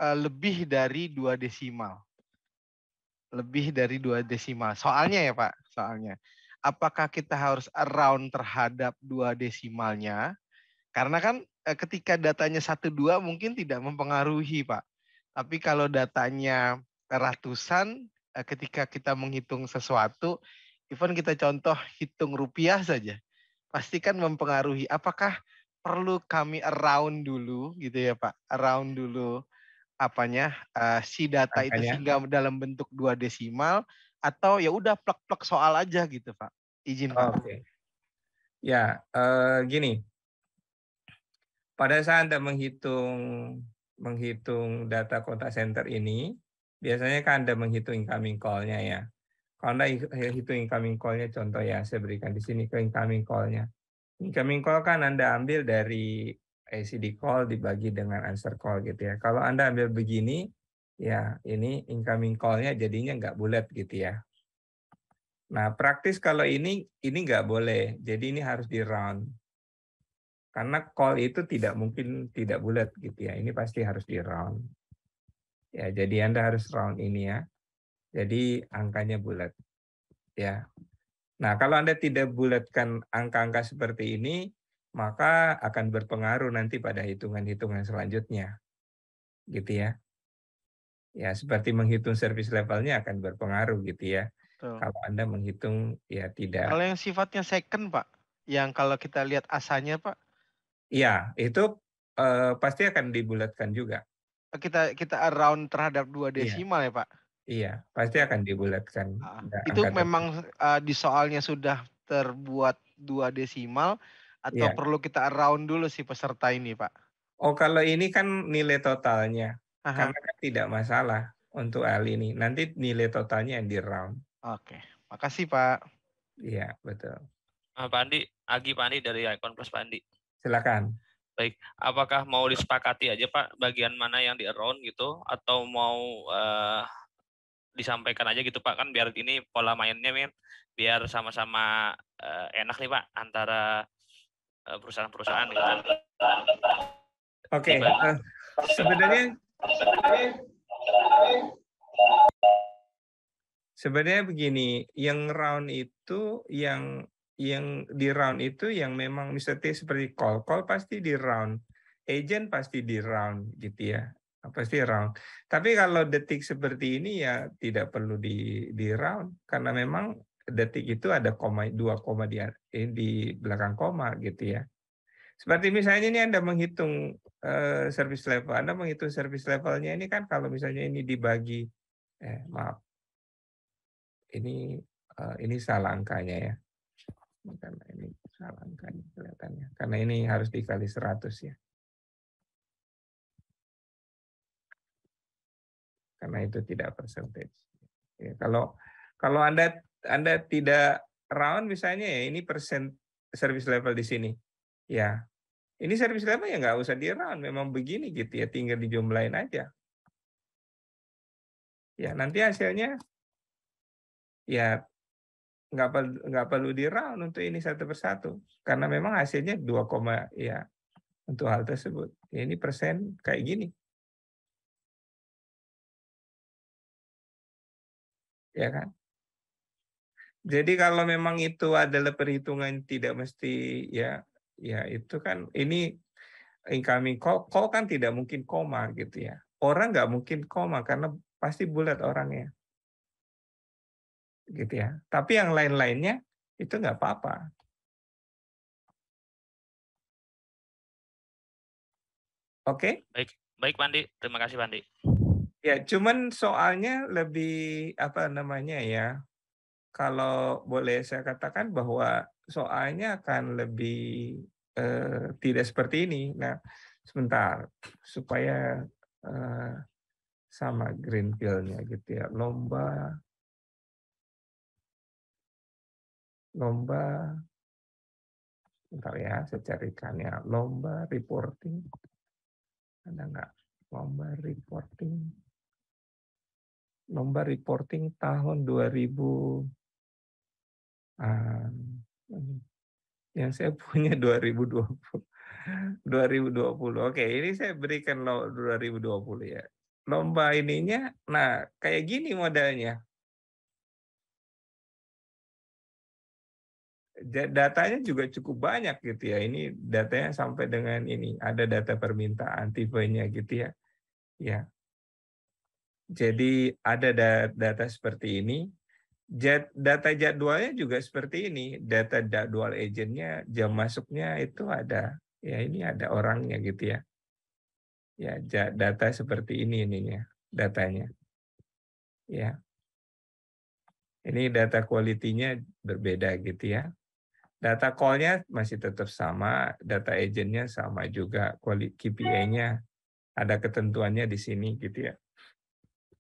Speaker 8: lebih dari 2 desimal. Lebih dari 2 desimal. Soalnya ya Pak, soalnya. Apakah kita harus around terhadap 2 desimalnya? Karena kan ketika datanya 1-2 mungkin tidak mempengaruhi Pak. Tapi kalau datanya ratusan, ketika kita menghitung sesuatu, even kita contoh hitung rupiah saja, pasti kan mempengaruhi. Apakah perlu kami around dulu gitu ya Pak? Around dulu si data itu sehingga dalam bentuk 2 desimal, atau ya udah plek-plek soal aja gitu Pak. Izin Pak.
Speaker 3: Oke. Ya, gini. Pada saat Anda menghitung data kontak center ini, biasanya kan Anda menghitung incoming call-nya ya. Kalau Anda hitung incoming call-nya, contoh ya, saya berikan di sini ke incoming call-nya. Incoming call kan Anda ambil dari ACD call dibagi dengan answer call gitu ya. Kalau Anda ambil begini, ya ini incoming call-nya jadinya nggak bulat gitu ya. Nah, praktis kalau ini nggak boleh. Jadi ini harus di round. Karena call itu tidak mungkin tidak bulat gitu ya. Ini pasti harus di round. Ya, jadi Anda harus round ini ya. Jadi angkanya bulat. Ya. Nah, kalau Anda tidak bulatkan angka-angka seperti ini, maka akan berpengaruh nanti pada hitungan-hitungan selanjutnya. Gitu ya. Ya, seperti menghitung service levelnya akan berpengaruh gitu ya.
Speaker 8: Tuh.
Speaker 3: Kalau Anda menghitung ya tidak.
Speaker 8: Kalau yang sifatnya second, Pak, yang kalau kita lihat asanya, Pak,
Speaker 3: Iya, itu pasti akan dibulatkan juga.
Speaker 8: kita round terhadap 2
Speaker 3: Iya.
Speaker 8: desimal ya, Pak.
Speaker 3: Iya, pasti akan dibulatkan.
Speaker 8: Itu
Speaker 3: angka
Speaker 8: memang di soalnya sudah terbuat 2 desimal atau
Speaker 3: Iya.
Speaker 8: perlu kita round dulu si peserta ini, Pak?
Speaker 3: Oh, kalau ini kan nilai totalnya.
Speaker 8: Aha.
Speaker 3: Karena kan tidak masalah untuk hal ini. Nanti nilai totalnya yang di round.
Speaker 8: Oke, makasih Pak.
Speaker 3: Iya, betul.
Speaker 9: Pak Andi, Pak Andi dari Icon Plus, Pak Andi.
Speaker 3: Silakan.
Speaker 9: Baik, apakah mau disepakati aja Pak bagian mana yang di round gitu, atau mau disampaikan aja gitu Pak, kan biar ini pola mainnya biar sama-sama enak nih Pak antara perusahaan-perusahaan gitu.
Speaker 3: Oke, sebenarnya begini, yang round itu yang di round itu yang memang misalnya seperti call pasti di round, agent pasti di round gitu ya, pasti round. Tapi kalau detik seperti ini ya tidak perlu di round karena memang detik itu ada 2 koma di belakang koma gitu ya. Seperti misalnya ini Anda menghitung service level, Anda menghitung service levelnya ini kan kalau misalnya ini dibagi, maaf, ini salah angkanya ya. Karena ini salah angkanya kelihatannya. Karena ini harus dikali 100 ya. Karena itu tidak percentage. Ya, kalau Anda tidak round misalnya ya ini persen service level di sini. Ya. Ini service level ya nggak usah di round, memang begini gitu ya, tinggal dijumlahin aja. Ya, nanti hasilnya ya nggak perlu di round untuk ini satu persatu karena memang hasilnya 2, ya untuk hal tersebut. Ya, ini persen kayak gini. Ya kan? Jadi kalau memang itu adalah perhitungan tidak mesti ya itu kan ini incoming call kan tidak mungkin koma gitu ya. Orang nggak mungkin koma karena pasti bulat orangnya. Gitu ya. Tapi yang lain-lainnya itu nggak apa-apa. Oke?
Speaker 9: Baik Pak Andi, terima kasih Pak Andi.
Speaker 3: Ya, cuman soalnya lebih apa namanya ya? Kalau boleh saya katakan bahwa soalnya akan lebih tidak seperti ini. Nah, sebentar supaya sama green pill-nya gitu ya. Lomba bentar ya, saya carikan ya. Lomba reporting. Ada nggak? Lomba reporting tahun 2000. Yang saya punya 2020. Oke, ini saya berikan 2020 ya. Lomba ininya, nah kayak gini modelnya. Datanya juga cukup banyak gitu ya. Ini datanya sampai dengan ini. Ada data permintaan tipenya gitu ya. Ya. Jadi ada data seperti ini. Data jadwalnya juga seperti ini. Data jadwal agentnya, jam masuknya itu ada. Ya ini ada orangnya gitu ya. Ya data seperti ini ininya datanya. Ya. Ini data quality-nya berbeda gitu ya. Data call-nya masih tetap sama, data agent-nya sama juga, KPI-nya ada ketentuannya di sini gitu ya.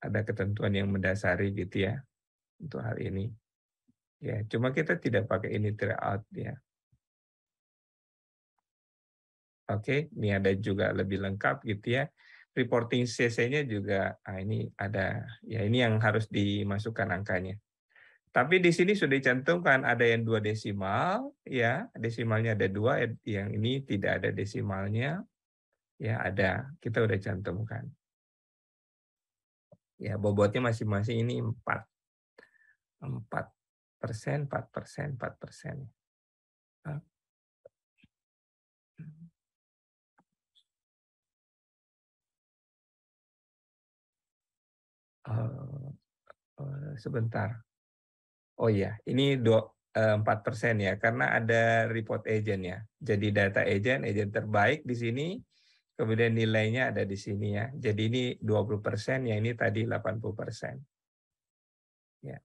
Speaker 3: ada ketentuan yang mendasari gitu ya untuk hal ini. Ya, cuma kita tidak pakai ini tryout ya. Oke, ini ada juga lebih lengkap gitu ya. Reporting CC-nya juga, ini ada, ya ini yang harus dimasukkan angkanya. Tapi di sini sudah dicantumkan ada yang 2 desimal, ya desimalnya ada 2, yang ini tidak ada desimalnya, ya ada, kita udah cantumkan. Ya bobotnya masing-masing ini 4%, 4%. Sebentar. Oh iya, ini 4% ya, karena ada report agent ya. Jadi data agent terbaik di sini, kemudian nilainya ada di sini ya. Jadi ini 20%, ya ini tadi 80%. Ya.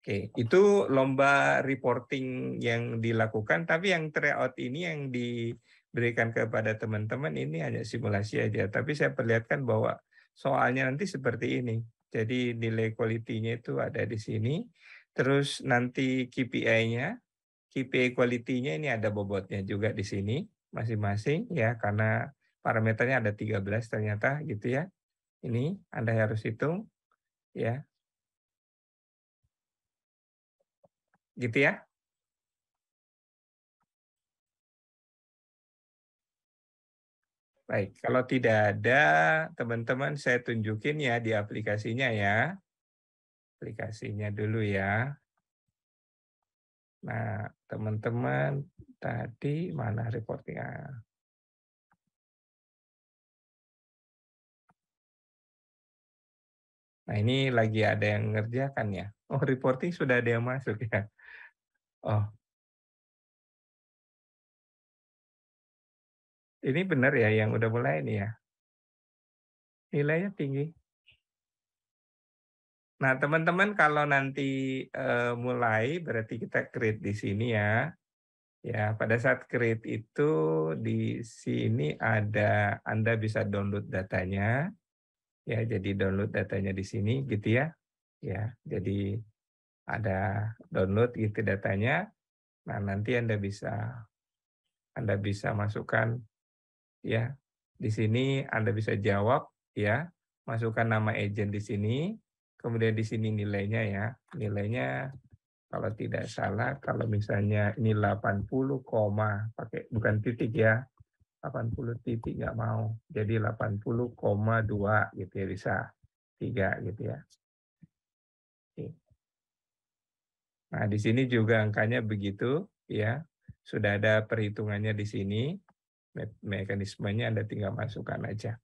Speaker 3: Oke, itu lomba reporting yang dilakukan, tapi yang tryout ini yang diberikan kepada teman-teman ini hanya simulasi aja. Tapi saya perlihatkan bahwa soalnya nanti seperti ini. Jadi nilai quality-nya itu ada di sini. Terus nanti KPI-nya, KPI quality-nya ini ada bobotnya juga di sini masing-masing ya, karena parameternya ada 13 ternyata gitu ya. Ini Anda harus hitung ya. Gitu ya. Baik, kalau tidak ada, teman-teman saya tunjukin ya di aplikasinya ya. Aplikasinya dulu ya. Nah, teman-teman tadi mana reportingnya? Nah, ini lagi ada yang ngerjakan ya. Oh, reporting sudah ada yang masuk ya. Oh. Ini benar ya yang udah mulai nih ya. Nilainya tinggi. Nah, teman-teman kalau nanti mulai berarti kita create di sini ya. Ya, pada saat create itu di sini ada Anda bisa download datanya. Ya, jadi download datanya di sini gitu ya. Ya, jadi ada download gitu datanya. Nah, nanti Anda bisa masukkan ya. Di sini Anda bisa jawab ya. Masukkan nama agent di sini. Kemudian di sini nilainya ya. Nilainya kalau tidak salah, kalau misalnya ini 80, pakai bukan titik ya. 80 titik nggak mau. Jadi 80,2 gitu ya, bisa 3 gitu ya. Oke. Nah, di sini juga angkanya begitu ya. Sudah ada perhitungannya di sini. Mekanismenya Anda tinggal masukkan aja.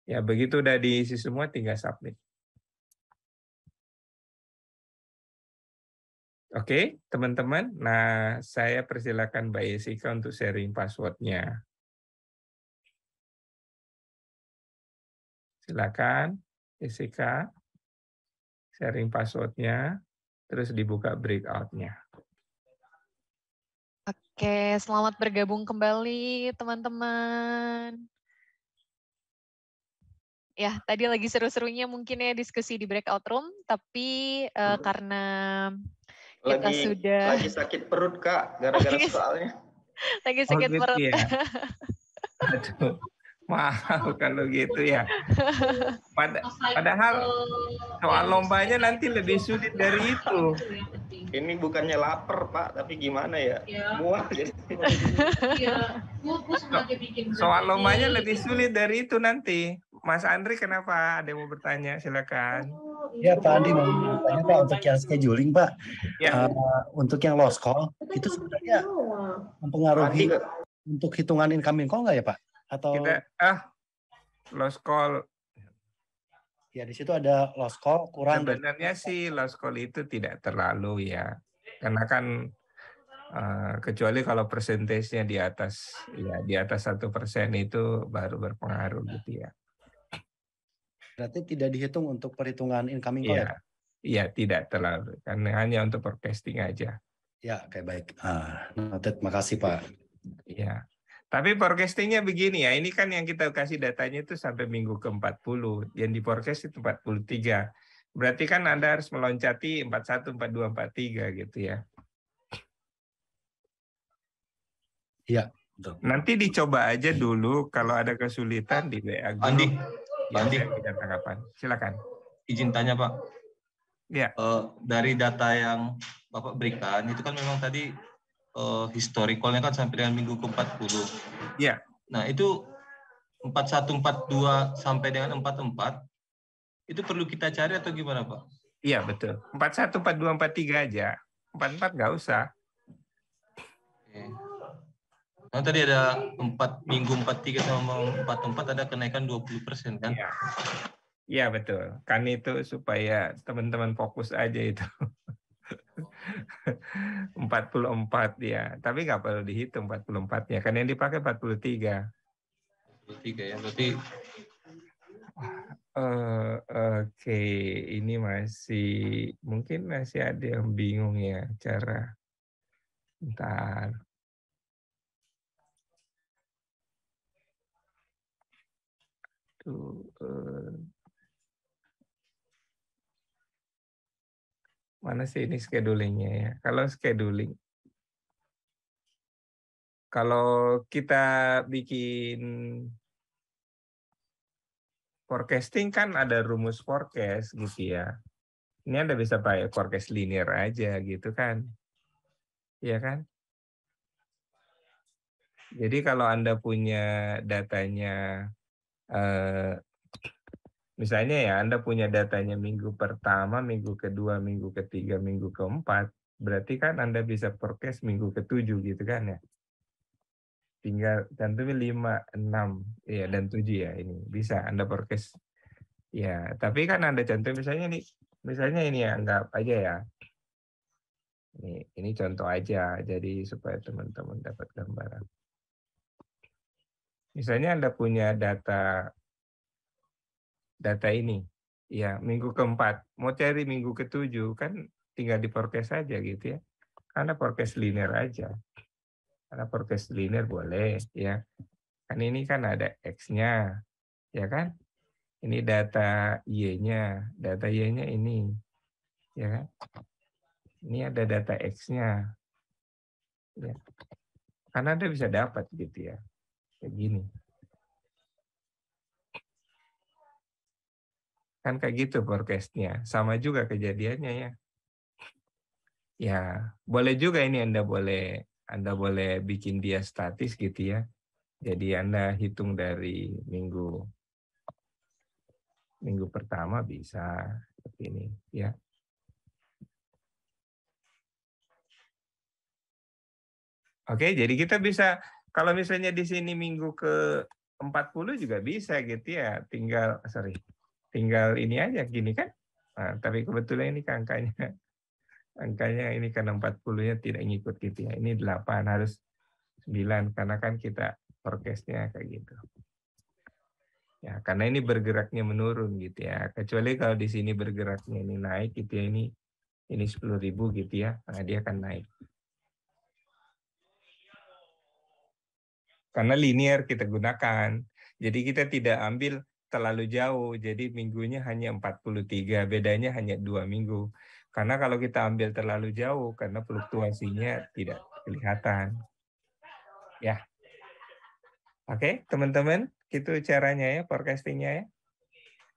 Speaker 3: Ya, begitu udah diisi semua tinggal submit. Oke, teman-teman. Nah, saya persilakan Mbak Jessica untuk sharing password-nya. Silakan, Jessica. Sharing password-nya, terus dibuka breakout-nya.
Speaker 1: Oke, selamat bergabung kembali, teman-teman. Ya, tadi lagi seru-serunya mungkin ya diskusi di breakout room, tapi karena kita
Speaker 10: lagi sakit perut, Kak, gara-gara soalnya.
Speaker 1: Lagi sakit
Speaker 3: gitu
Speaker 1: perut.
Speaker 3: Ya. Aduh, maaf kalau gitu ya. Padahal soal lombanya nanti lebih sulit dari itu.
Speaker 10: Ini bukannya lapar, Pak, tapi gimana ya? Muak jadi.
Speaker 3: Soal lombanya lebih sulit dari itu nanti. Mas Andri kenapa? Ada yang mau bertanya? Silakan.
Speaker 11: Ya Pak Andi mau bertanya Pak untuk yang scheduling Pak.
Speaker 3: Ya.
Speaker 11: Untuk yang lost call itu sebenarnya mempengaruhi untuk hitungan incoming call nggak ya Pak? Atau
Speaker 3: lost call.
Speaker 11: Ya di situ ada lost call kurang.
Speaker 3: Sebenarnya sih lost call itu tidak terlalu ya, karena kan kecuali kalau persentasenya di atas 1% itu baru berpengaruh gitu ya.
Speaker 11: Berarti tidak dihitung untuk perhitungan incoming call ya?
Speaker 3: Iya, tidak terlalu, karena hanya untuk forecasting aja.
Speaker 11: Ya, oke baik. Noted, makasih Pak.
Speaker 3: Iya. Tapi forecastingnya begini ya, ini kan yang kita kasih datanya itu sampai minggu ke-40, yang di forecast itu 43. Berarti kan Anda harus meloncati 41, 42, 43 gitu ya.
Speaker 11: Iya, betul.
Speaker 3: Nanti dicoba aja dulu, kalau ada kesulitan di WA grup.
Speaker 12: Andi,
Speaker 3: Ya,
Speaker 12: Andi.
Speaker 3: saya berikan tanggapan. Silakan.
Speaker 12: Izin tanya Pak.
Speaker 3: Ya.
Speaker 12: Dari data yang Bapak berikan, itu kan memang tadi historicalnya kan sampai dengan minggu ke-40.
Speaker 3: Ya.
Speaker 12: Nah, itu 41, 42 sampai dengan 44, itu perlu kita cari atau gimana Pak?
Speaker 3: Iya, betul. 41, 42, 43 aja. 44 nggak usah.
Speaker 12: Oke. Nah, tadi ada 4 minggu 43 sama 44 ada kenaikan 20% kan?
Speaker 3: Iya. Iya, betul. Kan itu supaya teman-teman fokus aja itu. 44 ya. Tapi nggak perlu dihitung 44-nya. Kan yang dipakai 43.
Speaker 12: 43 ya, berarti.
Speaker 3: Oke, ini mungkin masih ada yang bingung ya cara. Bentar. Mana sih ini schedulingnya ya? Kalau kita bikin forecasting kan ada rumus forecast gitu ya. Ini Anda bisa pakai forecast linear aja gitu kan. Iya kan? Jadi kalau Anda punya datanya, misalnya ya Anda punya datanya minggu pertama, minggu kedua, minggu ketiga, minggu keempat, berarti kan Anda bisa forecast minggu ke-7 gitu kan ya. Tinggal cantumnya 5, 6, ya dan 7 ya ini. Bisa Anda forecast. Ya, tapi kan Anda cantum misalnya ini ya, anggap aja ya. Ini contoh aja, jadi supaya teman-teman dapat gambaran. Misalnya Anda punya data ini, ya minggu keempat, mau cari minggu ke-7 kan tinggal di forecast saja gitu ya. Karena forecast linear aja. Karena forecast linear boleh ya. Kan ini kan ada X-nya, ya kan? Ini data Y-nya, ini, ya kan? Ini ada data X-nya, ya. Karena Anda bisa dapat gitu ya, kayak gini. Kan kayak gitu forecast-nya, sama juga kejadiannya ya. Ya, boleh juga ini Anda boleh bikin dia statis gitu ya. Jadi Anda hitung dari minggu pertama bisa seperti ini ya. Oke, jadi kita bisa kalau misalnya di sini minggu ke-40 juga bisa gitu ya. Tinggal ini aja gini kan. Nah, tapi kebetulan ini angkanya ini karena 40-nya tidak ngikut gitu ya. Ini 8 harus 9 karena kan kita forecast-nya kayak gitu. Ya, karena ini bergeraknya menurun gitu ya. Kecuali kalau di sini bergeraknya ini naik gitu ya, ini 10.000 gitu ya. Nah, dia akan naik. Karena linear kita gunakan. Jadi kita tidak ambil terlalu jauh. Jadi minggunya hanya 43, bedanya hanya 2 minggu. Karena kalau kita ambil terlalu jauh, karena fluktuasinya tidak kelihatan. Ya. Oke, teman-teman, itu caranya ya, forecastingnya ya.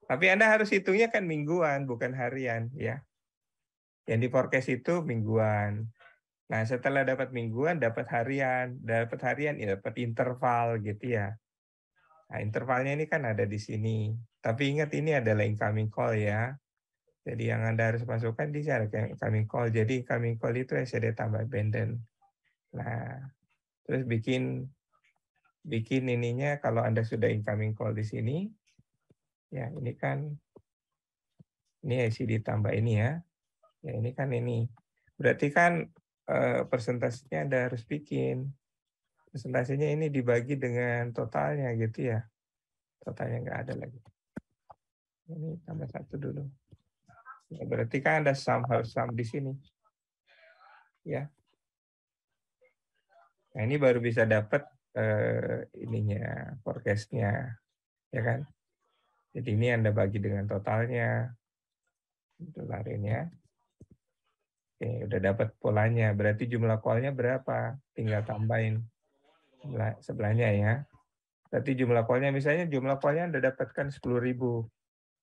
Speaker 3: Tapi Anda harus hitungnya kan mingguan, bukan harian ya. Yang di forecast itu mingguan. Nah, setelah dapat mingguan, dapat harian ya dapat interval gitu ya. Nah, intervalnya ini kan ada di sini. Tapi ingat ini adalah incoming call ya. Jadi yang Anda harus masukkan di sini ada incoming call. Jadi incoming call itu SCD tambah abandon. Nah, terus bikin ininya kalau Anda sudah incoming call di sini. Ya, ini kan ini SCD tambah ini ya. Ya, ini kan ini. Berarti kan persentasenya Anda harus bikin. Persentasenya ini dibagi dengan totalnya gitu ya. Totalnya nggak ada lagi. Ini tambah 1 dulu. Ya, berarti kan ada harus sum di sini. Ya. Nah, ini baru bisa dapat ininya, forecast-nya, ya kan? Jadi ini Anda bagi dengan totalnya, dolarin ya. Oke, udah dapat polanya. Berarti jumlah call-nya berapa? Tinggal tambahin sebelahnya ya. Berarti jumlah call-nya, misalnya jumlah call-nya Anda dapatkan 10.000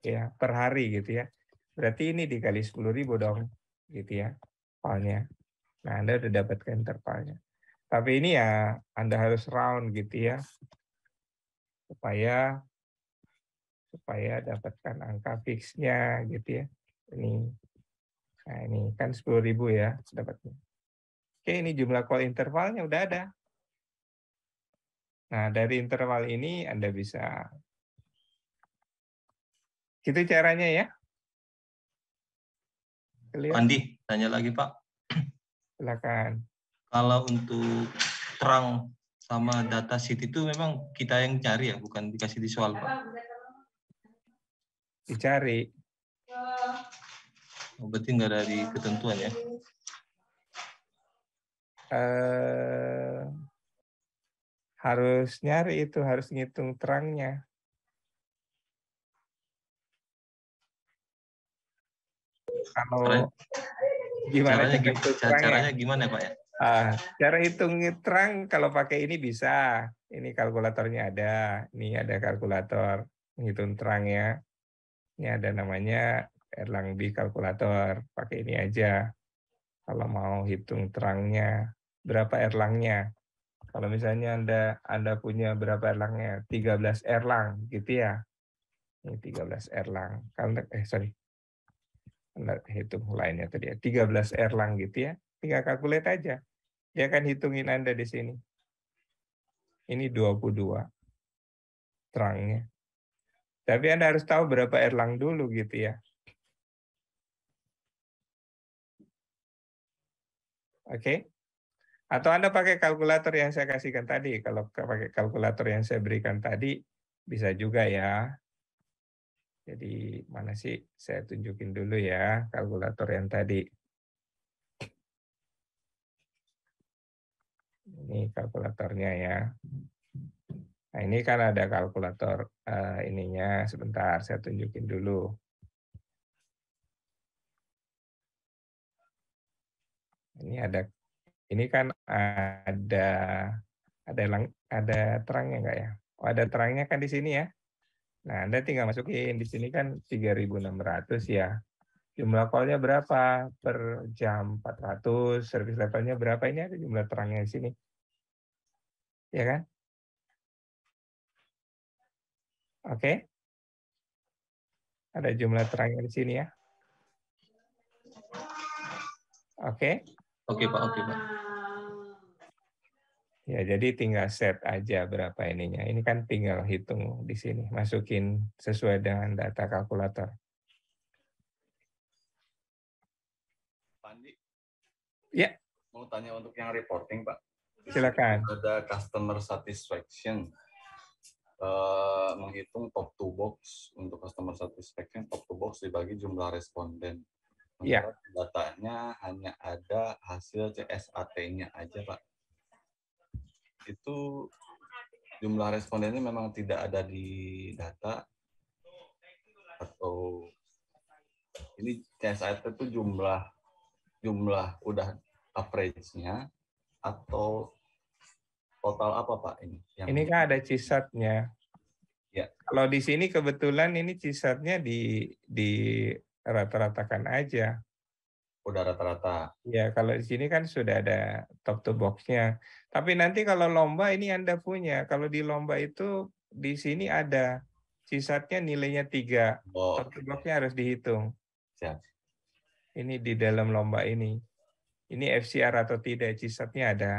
Speaker 3: ya per hari gitu ya. Berarti ini dikali 10.000 dong, gitu ya, call-nya. Nah, Anda udah dapatkan intervalnya. Tapi ini ya Anda harus round gitu ya, supaya dapatkan angka fix-nya gitu ya. Nah ini kan 10.000 ya dapatnya. Oke, ini jumlah call intervalnya udah ada. Nah, dari interval ini Anda bisa, gitu caranya ya.
Speaker 12: Pak Andi, tanya lagi Pak.
Speaker 3: Silakan.
Speaker 12: Kalau untuk terang sama data sheet itu memang kita yang cari ya, bukan dikasih di soal Pak?
Speaker 3: Dicari.
Speaker 12: Oh, berarti nggak ada di ketentuan ya?
Speaker 3: Harus nyari itu, harus ngitung terangnya. Kalau gimana
Speaker 12: caranya gimana Pak ya?
Speaker 3: Cara hitung terang kalau pakai ini bisa. Ini kalkulatornya ada. Ini ada kalkulator menghitung terang ya. Ini ada namanya Erlang-B kalkulator. Pakai ini aja. Kalau mau hitung terangnya, berapa Erlangnya. Kalau misalnya Anda punya berapa Erlangnya? 13 Erlang gitu ya. Ini 13 Erlang. Anda hitung lainnya tadi ya. 13 Erlang gitu ya. Tinggal calculate aja. Dia akan hitungin Anda di sini. Ini 22 terangnya. Tapi Anda harus tahu berapa Erlang dulu gitu ya. Oke. Atau Anda pakai kalkulator yang saya kasihkan tadi. Kalau pakai kalkulator yang saya berikan tadi, bisa juga ya. Jadi mana sih? Saya tunjukin dulu ya kalkulator yang tadi. Ini kalkulatornya ya. Nah ini kan ada kalkulator ininya. Sebentar, saya tunjukin dulu. Ini kan ada terangnya nggak ya? Oh, ada terangnya kan di sini ya. Nah, Anda tinggal masukin di sini kan 3.600 ya. Jumlah call-nya berapa per jam? 400, service levelnya berapa? Ini ada jumlah terangnya di sini. Ya kan? Oke. Ada jumlah terangnya di sini ya. Oke.
Speaker 12: Oke Pak, oke Pak.
Speaker 3: Ya, jadi tinggal set aja berapa ininya. Ini kan tinggal hitung di sini, masukin sesuai dengan data kalkulator.
Speaker 13: Pak Andi,
Speaker 3: ya.
Speaker 13: Mau tanya untuk yang reporting, Pak.
Speaker 3: Silakan.
Speaker 13: Ada customer satisfaction. Menghitung top to box. Untuk customer satisfaction, top to box dibagi jumlah responden.
Speaker 3: Iya.
Speaker 13: Datanya hanya ada hasil CSAT-nya aja, Pak. Itu jumlah respondennya memang tidak ada di data, atau ini CSAT itu jumlah udah average-nya atau total apa Pak ini?
Speaker 3: Ini kan ada CSAT-nya.
Speaker 13: Ya.
Speaker 3: Kalau di sini kebetulan ini CSAT-nya di rata-ratakan aja.
Speaker 13: Udah rata-rata.
Speaker 3: Ya, kalau di sini kan sudah ada top to box-nya. Tapi nanti kalau lomba ini Anda punya. Kalau di lomba itu di sini ada CSAT-nya nilainya 3. Top to box-nya harus dihitung.
Speaker 13: Siap.
Speaker 3: Ini di dalam lomba ini. Ini FCR atau tidak, CSAT-nya ada.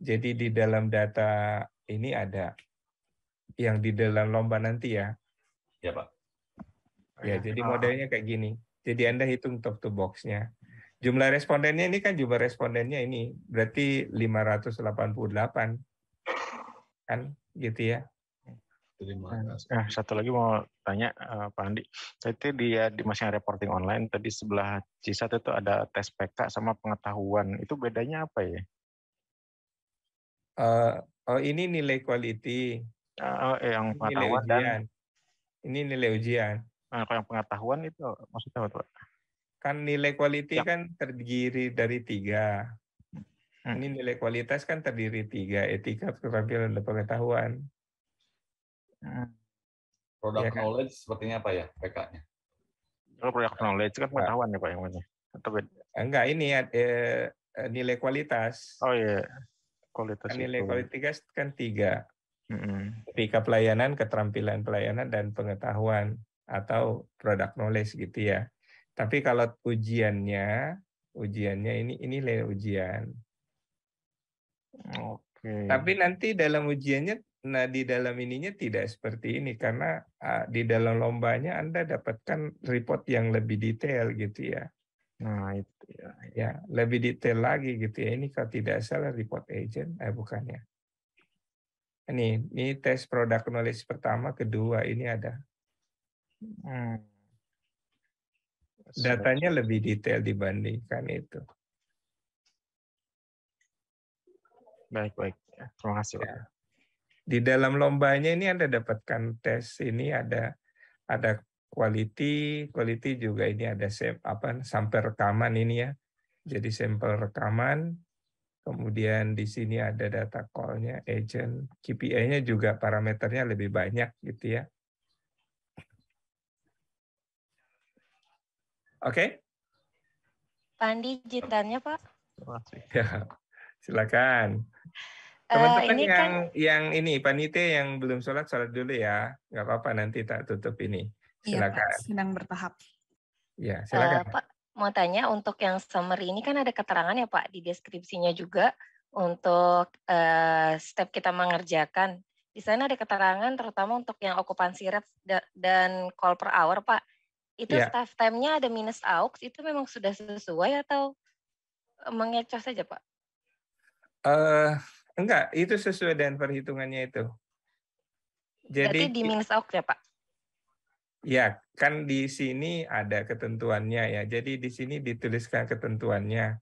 Speaker 3: Jadi di dalam data ini ada. Yang di dalam lomba nanti ya.
Speaker 13: Ya, Pak.
Speaker 3: Ya, jadi modelnya kayak gini. Jadi Anda hitung top to box-nya. Jumlah respondennya ini kan jumlah respondennya ini. Berarti 588. Kan gitu ya.
Speaker 14: Nah, satu lagi mau tanya Pak Andi. Tadi di masing reporting online, tadi sebelah CSAT itu ada tes PK sama pengetahuan. Itu bedanya apa ya?
Speaker 3: Oh, ini nilai quality.
Speaker 14: Yang
Speaker 3: Ini nilai
Speaker 14: pengetahuan dan
Speaker 3: ujian. Ini nilai ujian.
Speaker 14: kalau yang pengetahuan itu maksudnya apa, Pak?
Speaker 3: Kan nilai quality
Speaker 14: Ya.
Speaker 3: kan terdiri dari 3. Ini nilai kualitas kan terdiri 3, etika, keterampilan, dan pengetahuan.
Speaker 13: Product
Speaker 3: Ya kan?
Speaker 13: knowledge sepertinya apa ya PK-nya?
Speaker 14: Kalau product knowledge kan pengetahuan ya Pak yang mana? Atau beda?
Speaker 3: Enggak, ini nilai kualitas.
Speaker 14: Oh iya, kualitas
Speaker 3: Kan nilai
Speaker 14: itu.
Speaker 3: kualitas kan 3. Etika pelayanan, keterampilan pelayanan, dan pengetahuan atau product knowledge gitu ya. Tapi kalau ujiannya ini nilai ujian.
Speaker 14: Oke.
Speaker 3: Tapi nanti dalam ujiannya, nah di dalam ininya tidak seperti ini karena di dalam lombanya Anda dapatkan report yang lebih detail gitu ya.
Speaker 14: Nah itu ya.
Speaker 3: Ya, lebih detail lagi gitu ya. Ini kalau tidak salah report agent, bukannya. Ini tes product knowledge pertama, kedua ini ada. Datanya lebih detail dibandingkan itu.
Speaker 14: Baik. Terima kasih Pak.
Speaker 3: Ya. Di dalam lombanya ini Anda dapatkan tes ini ada quality juga ini ada sampel rekaman ini ya. Jadi sampel rekaman, kemudian di sini ada data call-nya, agent, KPI-nya juga parameternya lebih banyak gitu ya. Oke?
Speaker 15: Pak Andi, jitannya Pak.
Speaker 3: Ya, silakan. Teman-teman
Speaker 15: ini
Speaker 3: yang ini panitia yang belum sholat dulu ya, nggak apa-apa nanti tak tutup ini.
Speaker 16: Iya,
Speaker 3: Silakan.
Speaker 16: Pak, sedang bertahap.
Speaker 3: Ya, silakan.
Speaker 15: Pak, mau tanya untuk yang summary ini kan ada keterangan ya Pak di deskripsinya juga untuk step kita mengerjakan. Di sana ada keterangan terutama untuk yang occupancy rate dan call per hour Pak. Itu staff time-nya ada minus aux, itu memang sudah sesuai atau mengecoh saja Pak?
Speaker 3: Enggak, itu sesuai dengan perhitungannya itu. Jadi
Speaker 15: berarti di minus aux ya Pak?
Speaker 3: Ya, kan di sini ada ketentuannya ya. Jadi di sini dituliskan ketentuannya.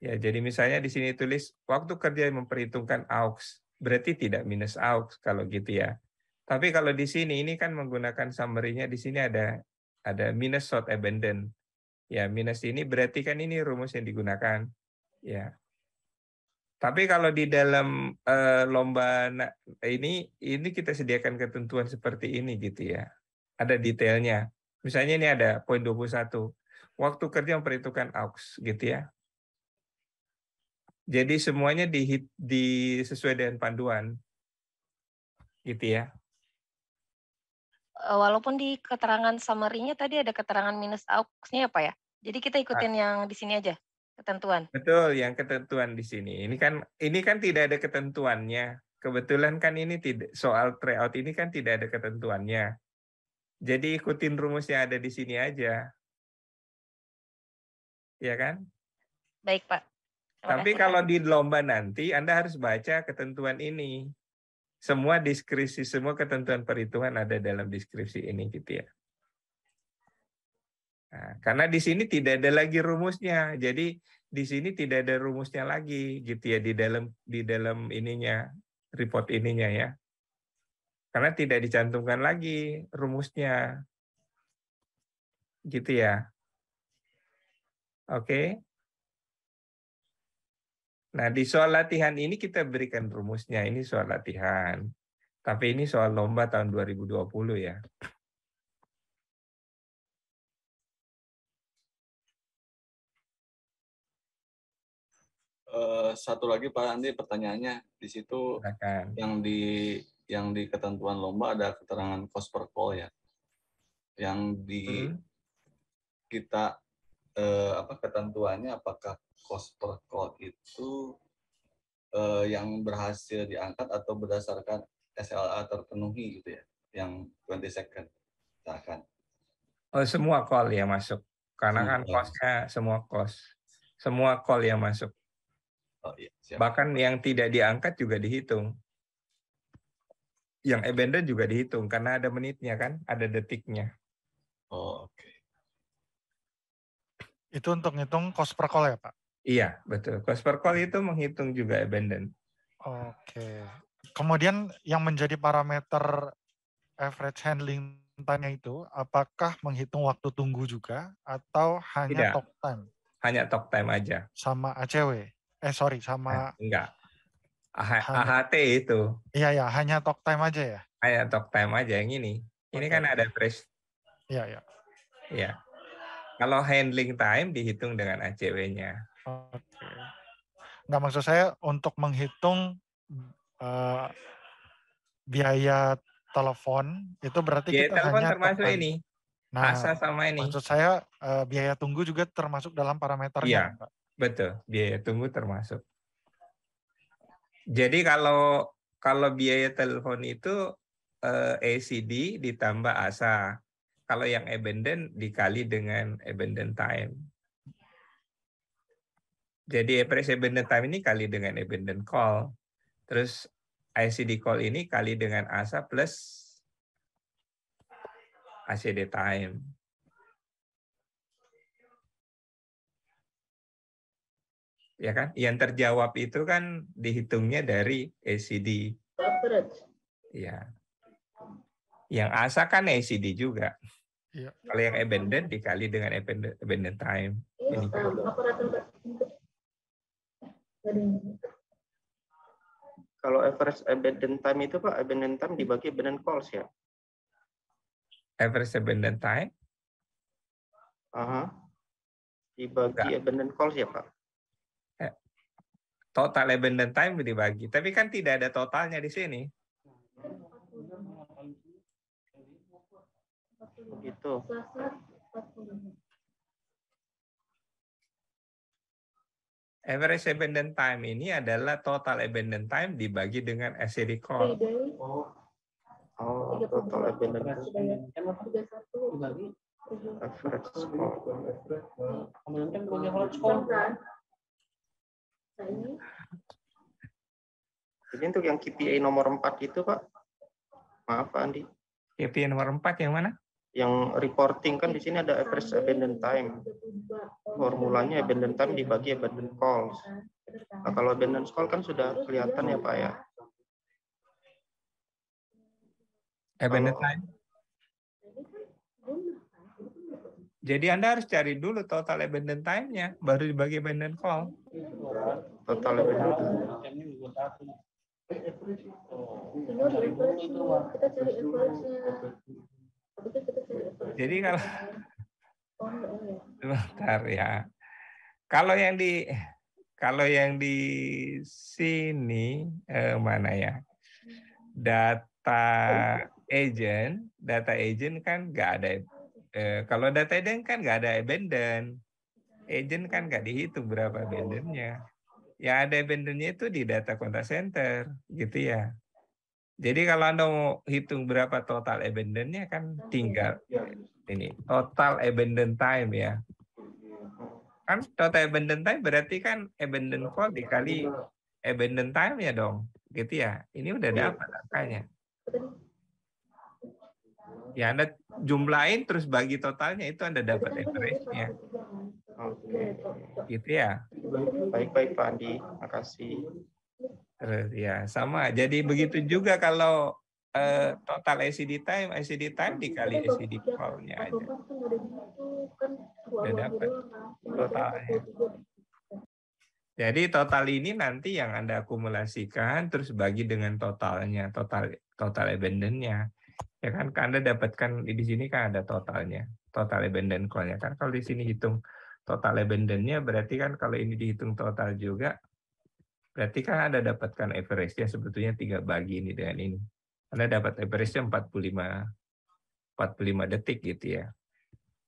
Speaker 3: Ya, jadi misalnya di sini tulis waktu kerja memperhitungkan aux, berarti tidak minus aux kalau gitu ya. Tapi kalau di sini ini kan menggunakan summary-nya di sini ada minus short abandon. Ya, minus ini berarti kan ini rumus yang digunakan. Ya. Tapi kalau di dalam lomba ini kita sediakan ketentuan seperti ini gitu ya. Ada detailnya. Misalnya ini ada poin 21. Waktu kerja memperhitungkan aux gitu ya. Jadi semuanya sesuai dengan panduan. Gitu ya.
Speaker 15: Walaupun di keterangan summary-nya tadi ada keterangan minus aux-nya ya Pak ya. Jadi kita ikutin yang di sini aja ketentuan.
Speaker 3: Betul, yang ketentuan di sini. Ini kan tidak ada ketentuannya. Kebetulan kan ini tidak soal tryout ini kan tidak ada ketentuannya. Jadi ikutin rumus yang ada di sini aja. Ya kan?
Speaker 15: Baik, Pak.
Speaker 3: Tapi kalau di lomba nanti Anda harus baca ketentuan ini. Semua deskripsi, semua ketentuan perhitungan ada dalam deskripsi ini gitu ya. Nah, karena di sini tidak ada lagi rumusnya. Jadi di sini tidak ada rumusnya lagi gitu ya di dalam ininya, report ininya ya. Karena tidak dicantumkan lagi rumusnya. Gitu ya. Oke. Nah, di soal latihan ini kita berikan rumusnya. Ini soal latihan. Tapi ini soal lomba tahun 2020 ya.
Speaker 13: Satu lagi Pak Andi pertanyaannya di situ.
Speaker 3: Silakan.
Speaker 13: yang di ketentuan lomba ada keterangan cost per call ya. Yang di kita ketentuannya apakah cost per call itu yang berhasil diangkat atau berdasarkan SLA terpenuhi gitu ya, yang 20 second misalkan.
Speaker 3: Oh, semua call yang masuk. Karena kan cost-nya semua call yang masuk.
Speaker 13: Oh, iya, siap.
Speaker 3: Bahkan yang tidak diangkat juga dihitung. Yang abandon juga dihitung karena ada menitnya kan, ada detiknya.
Speaker 13: Oh, oke.
Speaker 17: Itu untuk ngitung cost per call ya, Pak?
Speaker 3: Iya, betul. Cost per call itu menghitung juga abandon.
Speaker 17: Oke. Kemudian yang menjadi parameter average handling time-nya itu, apakah menghitung waktu tunggu juga atau hanya
Speaker 3: Tidak,
Speaker 17: talk time?
Speaker 3: hanya talk time aja.
Speaker 17: Sama ACW? Sama
Speaker 3: Enggak.
Speaker 17: hanya,
Speaker 3: AHT itu.
Speaker 17: Iya, hanya talk time aja ya?
Speaker 3: Hanya talk time aja yang ini. Ini kan ada average.
Speaker 17: Iya.
Speaker 3: Ya. Kalau handling time dihitung dengan ACW-nya.
Speaker 17: Oke. Nggak, maksud saya untuk menghitung biaya telepon itu berarti
Speaker 3: Biaya
Speaker 17: kita
Speaker 3: telepon
Speaker 17: hanya talk
Speaker 3: termasuk
Speaker 17: time.
Speaker 3: ini.
Speaker 17: Nah,
Speaker 3: ASA sama ini.
Speaker 17: maksud saya biaya tunggu juga termasuk dalam parameternya,
Speaker 3: Iya,
Speaker 17: Pak.
Speaker 3: betul. Biaya tunggu termasuk. Jadi kalau biaya telepon itu ACD ditambah ASA. Kalau yang abandon dikali dengan abandon time. Jadi average abandon time ini kali dengan abandon call. Terus ICD call ini kali dengan ASA plus ACD time. Ya kan? Yang terjawab itu kan dihitungnya dari ACD. Ya. Yang ASA kan ACD juga.
Speaker 17: Iya.
Speaker 3: Kalau yang abandon dikali dengan abandon time. Ini kan.
Speaker 10: Kalau average abandon time itu Pak, abandon time dibagi abandon calls ya?
Speaker 3: Average abandon time?
Speaker 10: Dibagi abandon calls ya Pak?
Speaker 3: Total abandon time dibagi. Tapi kan tidak ada totalnya di sini.
Speaker 10: Gitu.
Speaker 3: Average abandon time ini adalah total abandon time dibagi dengan ACD call.
Speaker 10: Total abandon time. Average call. Jadi untuk yang KPI nomor 4 itu Pak, maaf Pak Andi.
Speaker 3: KPI nomor 4 yang mana?
Speaker 10: Yang reporting kan di sini ada average abandon time. Formulanya abandon time dibagi abandon calls. Nah, kalau abandon call kan sudah kelihatan ya Pak ya.
Speaker 3: Abandon time. Jadi Anda harus cari dulu total abandon time-nya, baru dibagi abandon call.
Speaker 10: Total abandon time.
Speaker 3: Jadi sebentar ya. Kalau yang di sini mana ya? Data agent kan nggak ada. Kalau data agent kan nggak ada abandon. Agent kan nggak dihitung berapa abandonnya. Yang ada abandonnya itu di data contact center, gitu ya. Jadi kalau Anda mau hitung berapa total abandonnya kan tinggal ini total abandon time ya. Kan total abandon time berarti kan abandon call dikali abandon time ya dong, gitu ya. Ini udah dapat angkanya. Ya Anda jumlahin terus bagi totalnya itu Anda dapat average-nya. Gitu ya.
Speaker 10: Baik Pak Andi, makasih.
Speaker 3: Terus ya sama. Jadi begitu juga kalau total ACD time dikali ACD call-nya aja. Udah dapat totalnya. Jadi total ini nanti yang Anda akumulasikan terus bagi dengan totalnya, total abandon-nya. Ya kan Anda dapatkan di sini kan ada totalnya, total abandon call-nya kan. Kalau di sini hitung total abandon-nya berarti kan kalau ini dihitung total juga berarti kan Anda dapatkan average-nya sebetulnya 3 bagi ini dengan ini. Anda dapat average-nya 45 detik gitu ya.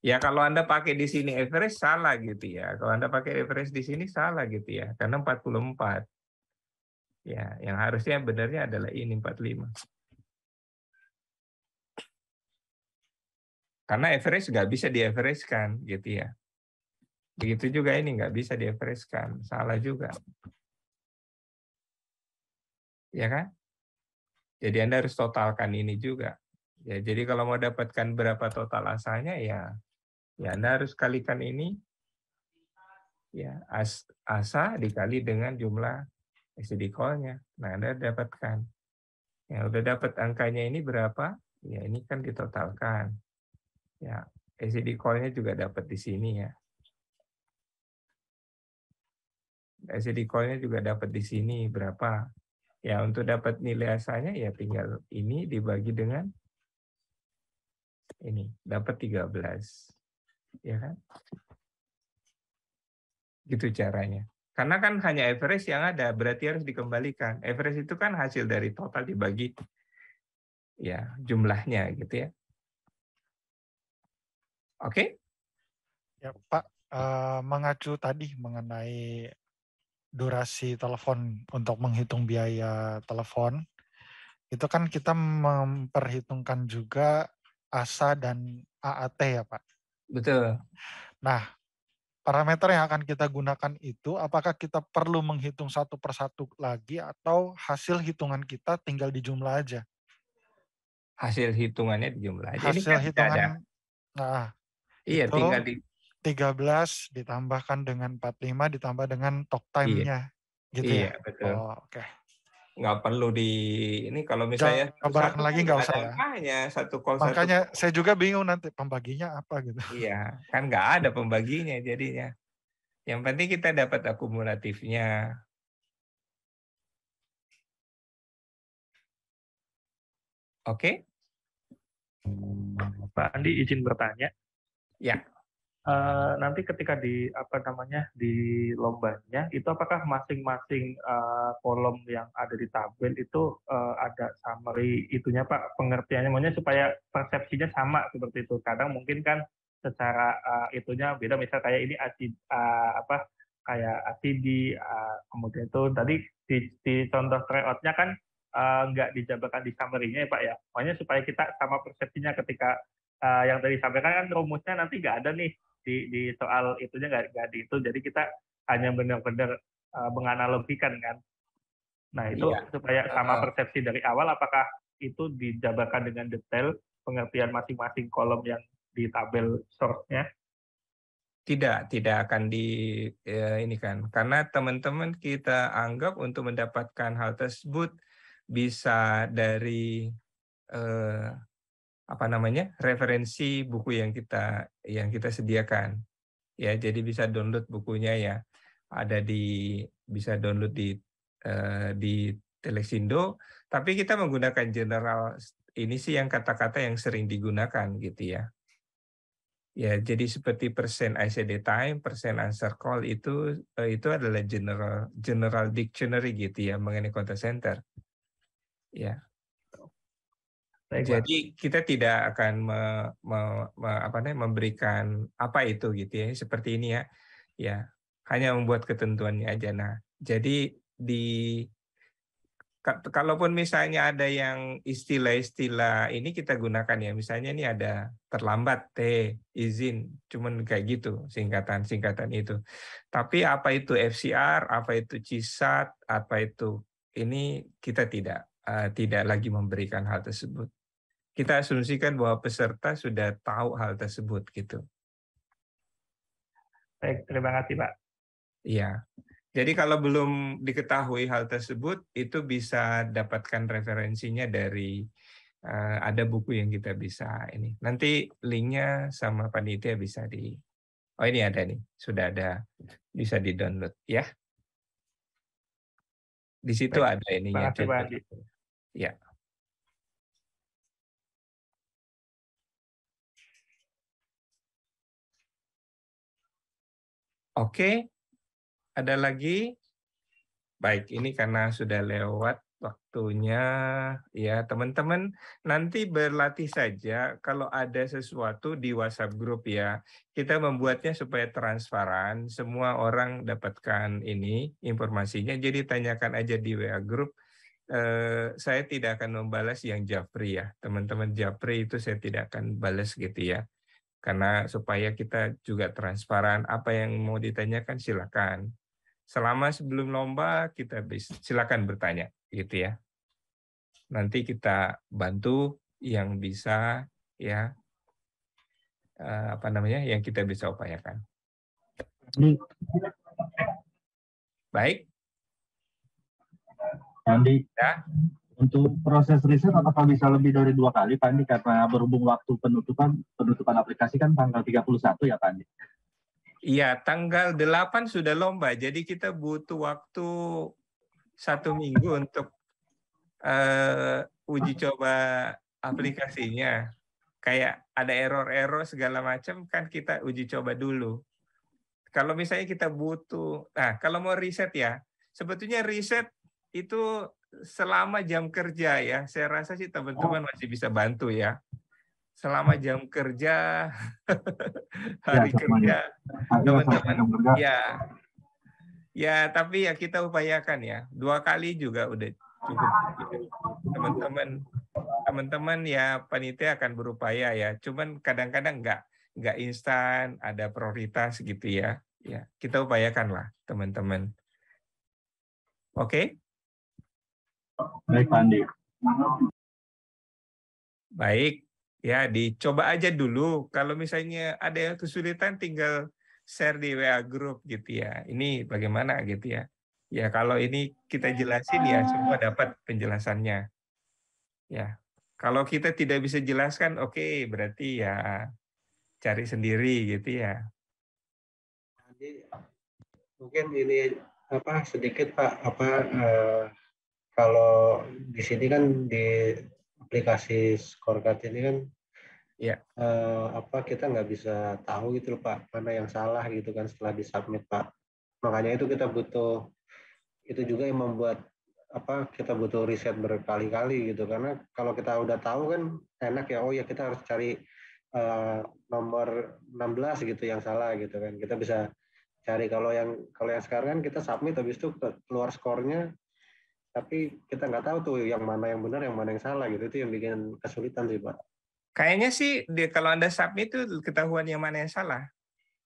Speaker 3: Ya kalau Anda pakai di sini average salah gitu ya. Kalau Anda pakai average di sini salah gitu ya. Karena 44. Ya, yang harusnya benarnya adalah ini 45. Karena average nggak bisa di-average-kan gitu ya. Begitu juga ini nggak bisa di-average-kan. Salah juga. Ya kan? Jadi Anda harus totalkan ini juga. Ya, jadi kalau mau dapatkan berapa total asalnya ya Anda harus kalikan ini ya asa dikali dengan jumlah ACD call-nya. Nah, Anda dapatkan. Ya, udah dapat angkanya ini berapa? Ya, ini kan ditotalkan. Ya, ACD call-nya juga dapat di sini ya. ACD call-nya juga dapat di sini berapa? Ya, untuk dapat nilai asalnya ya tinggal ini dibagi dengan ini, dapat 13. Ya kan? Gitu caranya. Karena kan hanya average yang ada, berarti harus dikembalikan. Average itu kan hasil dari total dibagi ya jumlahnya gitu ya. Oke?
Speaker 17: Ya, Pak, mengacu tadi mengenai durasi telepon untuk menghitung biaya telepon, itu kan kita memperhitungkan juga ASA dan AAT ya, Pak.
Speaker 3: Betul.
Speaker 17: Nah, parameter yang akan kita gunakan itu, apakah kita perlu menghitung satu persatu lagi atau hasil hitungan kita tinggal dijumlah aja?
Speaker 3: Hasil hitungannya dijumlah aja. Ini
Speaker 17: Hasil
Speaker 3: kan
Speaker 17: hitungan,
Speaker 3: ada.
Speaker 17: nah
Speaker 3: Iya,
Speaker 17: itu
Speaker 3: tinggal di
Speaker 17: 13 ditambahkan dengan 45 ditambah dengan talk
Speaker 3: Iya.
Speaker 17: time-nya, gitu
Speaker 3: Iya,
Speaker 17: ya?
Speaker 3: betul.
Speaker 17: Oh, oke.
Speaker 3: Nggak perlu di ini kalau misalnya
Speaker 17: Jabaran
Speaker 3: satu
Speaker 17: lagi
Speaker 3: kan
Speaker 17: nggak
Speaker 3: nggak
Speaker 17: usah
Speaker 3: ada
Speaker 17: ya?
Speaker 3: angkanya, satu call satu.
Speaker 17: Makanya saya juga bingung nanti pembaginya apa gitu.
Speaker 3: Iya, kan nggak ada pembaginya jadinya. Yang penting kita dapat akumulatifnya. Oke?
Speaker 16: Pak Andi izin bertanya.
Speaker 3: Ya.
Speaker 16: Nanti ketika di di lombanya itu apakah masing-masing kolom yang ada di tabel itu ada summary itunya Pak, pengertiannya, maksudnya supaya persepsinya sama seperti itu. Kadang mungkin kan secara itunya beda, misal kayak ini kayak ACD, kemudian itu tadi di contoh tryout-nya kan nggak dijabarkan di summary-nya ya Pak ya. Makanya supaya kita sama persepsinya ketika yang tadi disampaikan kan rumusnya nanti nggak ada nih di soal itunya nggak di itu, jadi kita hanya benar-benar menganalogikan kan. Nah itu
Speaker 3: Iya.
Speaker 16: supaya sama persepsi dari awal, apakah itu dijabarkan dengan detail pengertian masing-masing kolom yang di tabel source-nya?
Speaker 3: Tidak akan ini kan, karena teman-teman kita anggap untuk mendapatkan hal tersebut bisa dari referensi buku yang kita sediakan. Ya, jadi bisa download bukunya ya. Bisa download di Telexindo, tapi kita menggunakan general ini sih yang kata-kata yang sering digunakan gitu ya. Ya, jadi seperti persen ICD time, persen answer call itu adalah general dictionary gitu ya mengenai contact center. Ya. Jadi kita tidak akan memberikan apa itu gitu ya, seperti ini ya. Ya, hanya membuat ketentuannya aja. Nah, jadi kalaupun misalnya ada yang istilah-istilah ini kita gunakan ya, misalnya ini ada terlambat, izin, cuman kayak gitu singkatan itu. Tapi apa itu FCR, apa itu CSAT, apa itu ini kita tidak lagi memberikan hal tersebut. Kita asumsikan bahwa peserta sudah tahu hal tersebut gitu.
Speaker 16: Baik, terima kasih Pak.
Speaker 3: Iya. Jadi kalau belum diketahui hal tersebut, itu bisa dapatkan referensinya dari ada buku yang kita bisa ini. Nanti linknya sama panitia bisa oh ini ada nih, sudah ada, bisa di-download ya. Di situ
Speaker 16: Baik,
Speaker 3: ada ininya.
Speaker 16: terima kasih Pak Andi.
Speaker 3: Ya. Oke. Ada lagi? Baik, ini karena sudah lewat waktunya, ya teman-teman nanti berlatih saja kalau ada sesuatu di WhatsApp grup ya. Kita membuatnya supaya transparan, semua orang dapatkan ini informasinya. Jadi tanyakan aja di WA grup. Saya tidak akan membalas yang japri ya. Teman-teman japri itu saya tidak akan balas gitu ya. Karena supaya kita juga transparan, apa yang mau ditanyakan silakan. Selama sebelum lomba kita silakan bertanya gitu ya. Nanti kita bantu yang bisa ya yang kita bisa upayakan. Baik.
Speaker 7: Andi.
Speaker 3: Ya.
Speaker 7: Untuk proses riset apakah bisa lebih dari 2 kali Pak Andi, karena berhubung waktu penutupan aplikasi kan tanggal 31 ya Pak Andi?
Speaker 3: Iya, tanggal 8 sudah lomba, jadi kita butuh waktu 1 minggu untuk uji coba aplikasinya. Kayak ada error-error segala macam kan kita uji coba dulu. Kalau misalnya kita butuh, nah kalau mau riset ya, sebetulnya riset itu selama jam kerja ya, saya rasa sih teman-teman masih bisa bantu ya. Selama jam kerja, hari kerja, teman-teman ya, tapi ya kita upayakan ya, 2 kali juga udah cukup. Teman-teman ya panitia akan berupaya ya, cuman kadang-kadang nggak instan, ada prioritas gitu ya. Ya, kita upayakan lah teman-teman. Oke?
Speaker 7: Baik Pak Andi.
Speaker 3: Baik, ya dicoba aja dulu. Kalau misalnya ada yang kesulitan tinggal share di WA group gitu ya. Ini bagaimana gitu ya. Ya kalau ini kita jelasin ya semua dapat penjelasannya. Ya, kalau kita tidak bisa jelaskan, oke, berarti ya cari sendiri gitu ya.
Speaker 18: Mungkin ini sedikit Pak, kalau di sini kan di aplikasi Scorecard ini kan
Speaker 3: ya
Speaker 18: kita nggak bisa tahu gitu loh Pak, mana yang salah gitu kan setelah disubmit Pak. Makanya itu kita butuh, itu juga yang membuat kita butuh riset berkali-kali gitu, karena kalau kita udah tahu kan enak ya, oh ya kita harus cari nomor 16 gitu yang salah gitu kan, kita bisa cari. Kalau yang sekarang kan kita submit habis itu keluar skornya, tapi kita nggak tahu tuh yang mana yang benar, yang mana yang salah gitu. Itu yang bikin kesulitan sih Pak.
Speaker 3: Kayaknya sih kalau Anda submit itu ketahuan yang mana yang salah.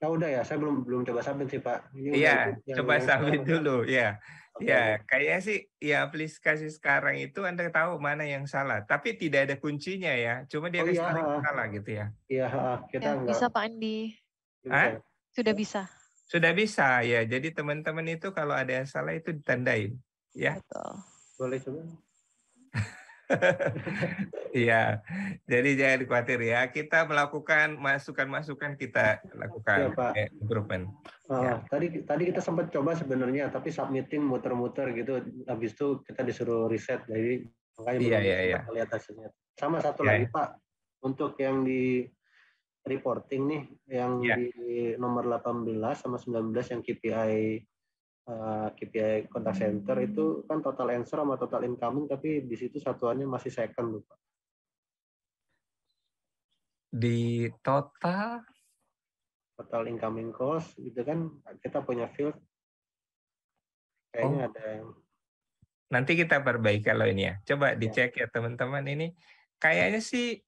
Speaker 18: Oh udah ya, saya belum coba submit sih Pak.
Speaker 3: Iya, coba submit dulu ya.
Speaker 18: Okay.
Speaker 3: Ya, kayaknya sih ya aplikasi sekarang itu Anda tahu mana yang salah, tapi tidak ada kuncinya ya. Cuma dia kasih tahu yang salah gitu ya.
Speaker 18: Iya, kita
Speaker 1: ya, bisa Pak Andi. Sudah bisa.
Speaker 3: Sudah bisa ya. Jadi teman-teman itu kalau ada yang salah itu ditandain ya.
Speaker 1: Betul.
Speaker 18: Boleh coba.
Speaker 3: Iya. Jadi jangan khawatir ya. Kita melakukan masukan-masukan, kita lakukan improvement.
Speaker 18: Tadi kita sempat coba sebenarnya, tapi submitting muter-muter gitu. Habis itu kita disuruh riset. Jadi makanya belum sempat lihat hasilnya. Sama satu lagi Pak, untuk yang di reporting nih, yang di nomor 18 sama 19 yang KPI contact center itu kan total answer sama total incoming, tapi di situ satuannya masih second Pak.
Speaker 3: Di total
Speaker 18: incoming cost gitu kan, kita punya field kayaknya ada yang
Speaker 3: nanti kita perbaiki kalau ini ya. Coba dicek ya teman-teman, ini kayaknya sih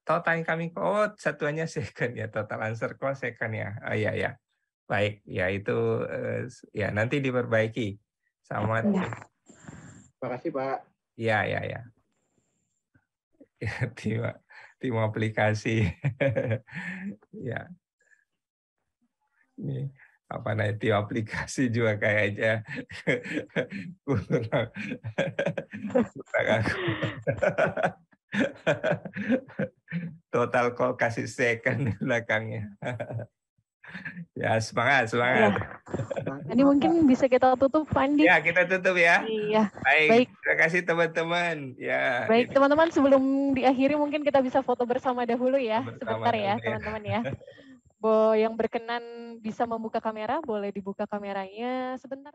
Speaker 3: total incoming cost satuannya second ya, total answer cost second ya. Oh iya ya. Baik, ya itu ya nanti diperbaiki sama tim.
Speaker 18: Terima kasih Pak.
Speaker 3: Ya. Tim aplikasi. Ya. Ini apa namanya, tim aplikasi juga kayaknya kurang aku. Total call kasih second belakangnya. Ya, semangat.
Speaker 1: Ya. Ini mungkin bisa kita tutup, Pak Andi.
Speaker 3: Ya, kita tutup ya.
Speaker 1: Iya.
Speaker 3: Baik. Terima kasih teman-teman. Ya.
Speaker 1: Baik, teman-teman, sebelum diakhiri mungkin kita bisa foto bersama dahulu ya. Sebentar ya, teman-teman ya. Yang berkenan bisa membuka kamera, boleh dibuka kameranya sebentar.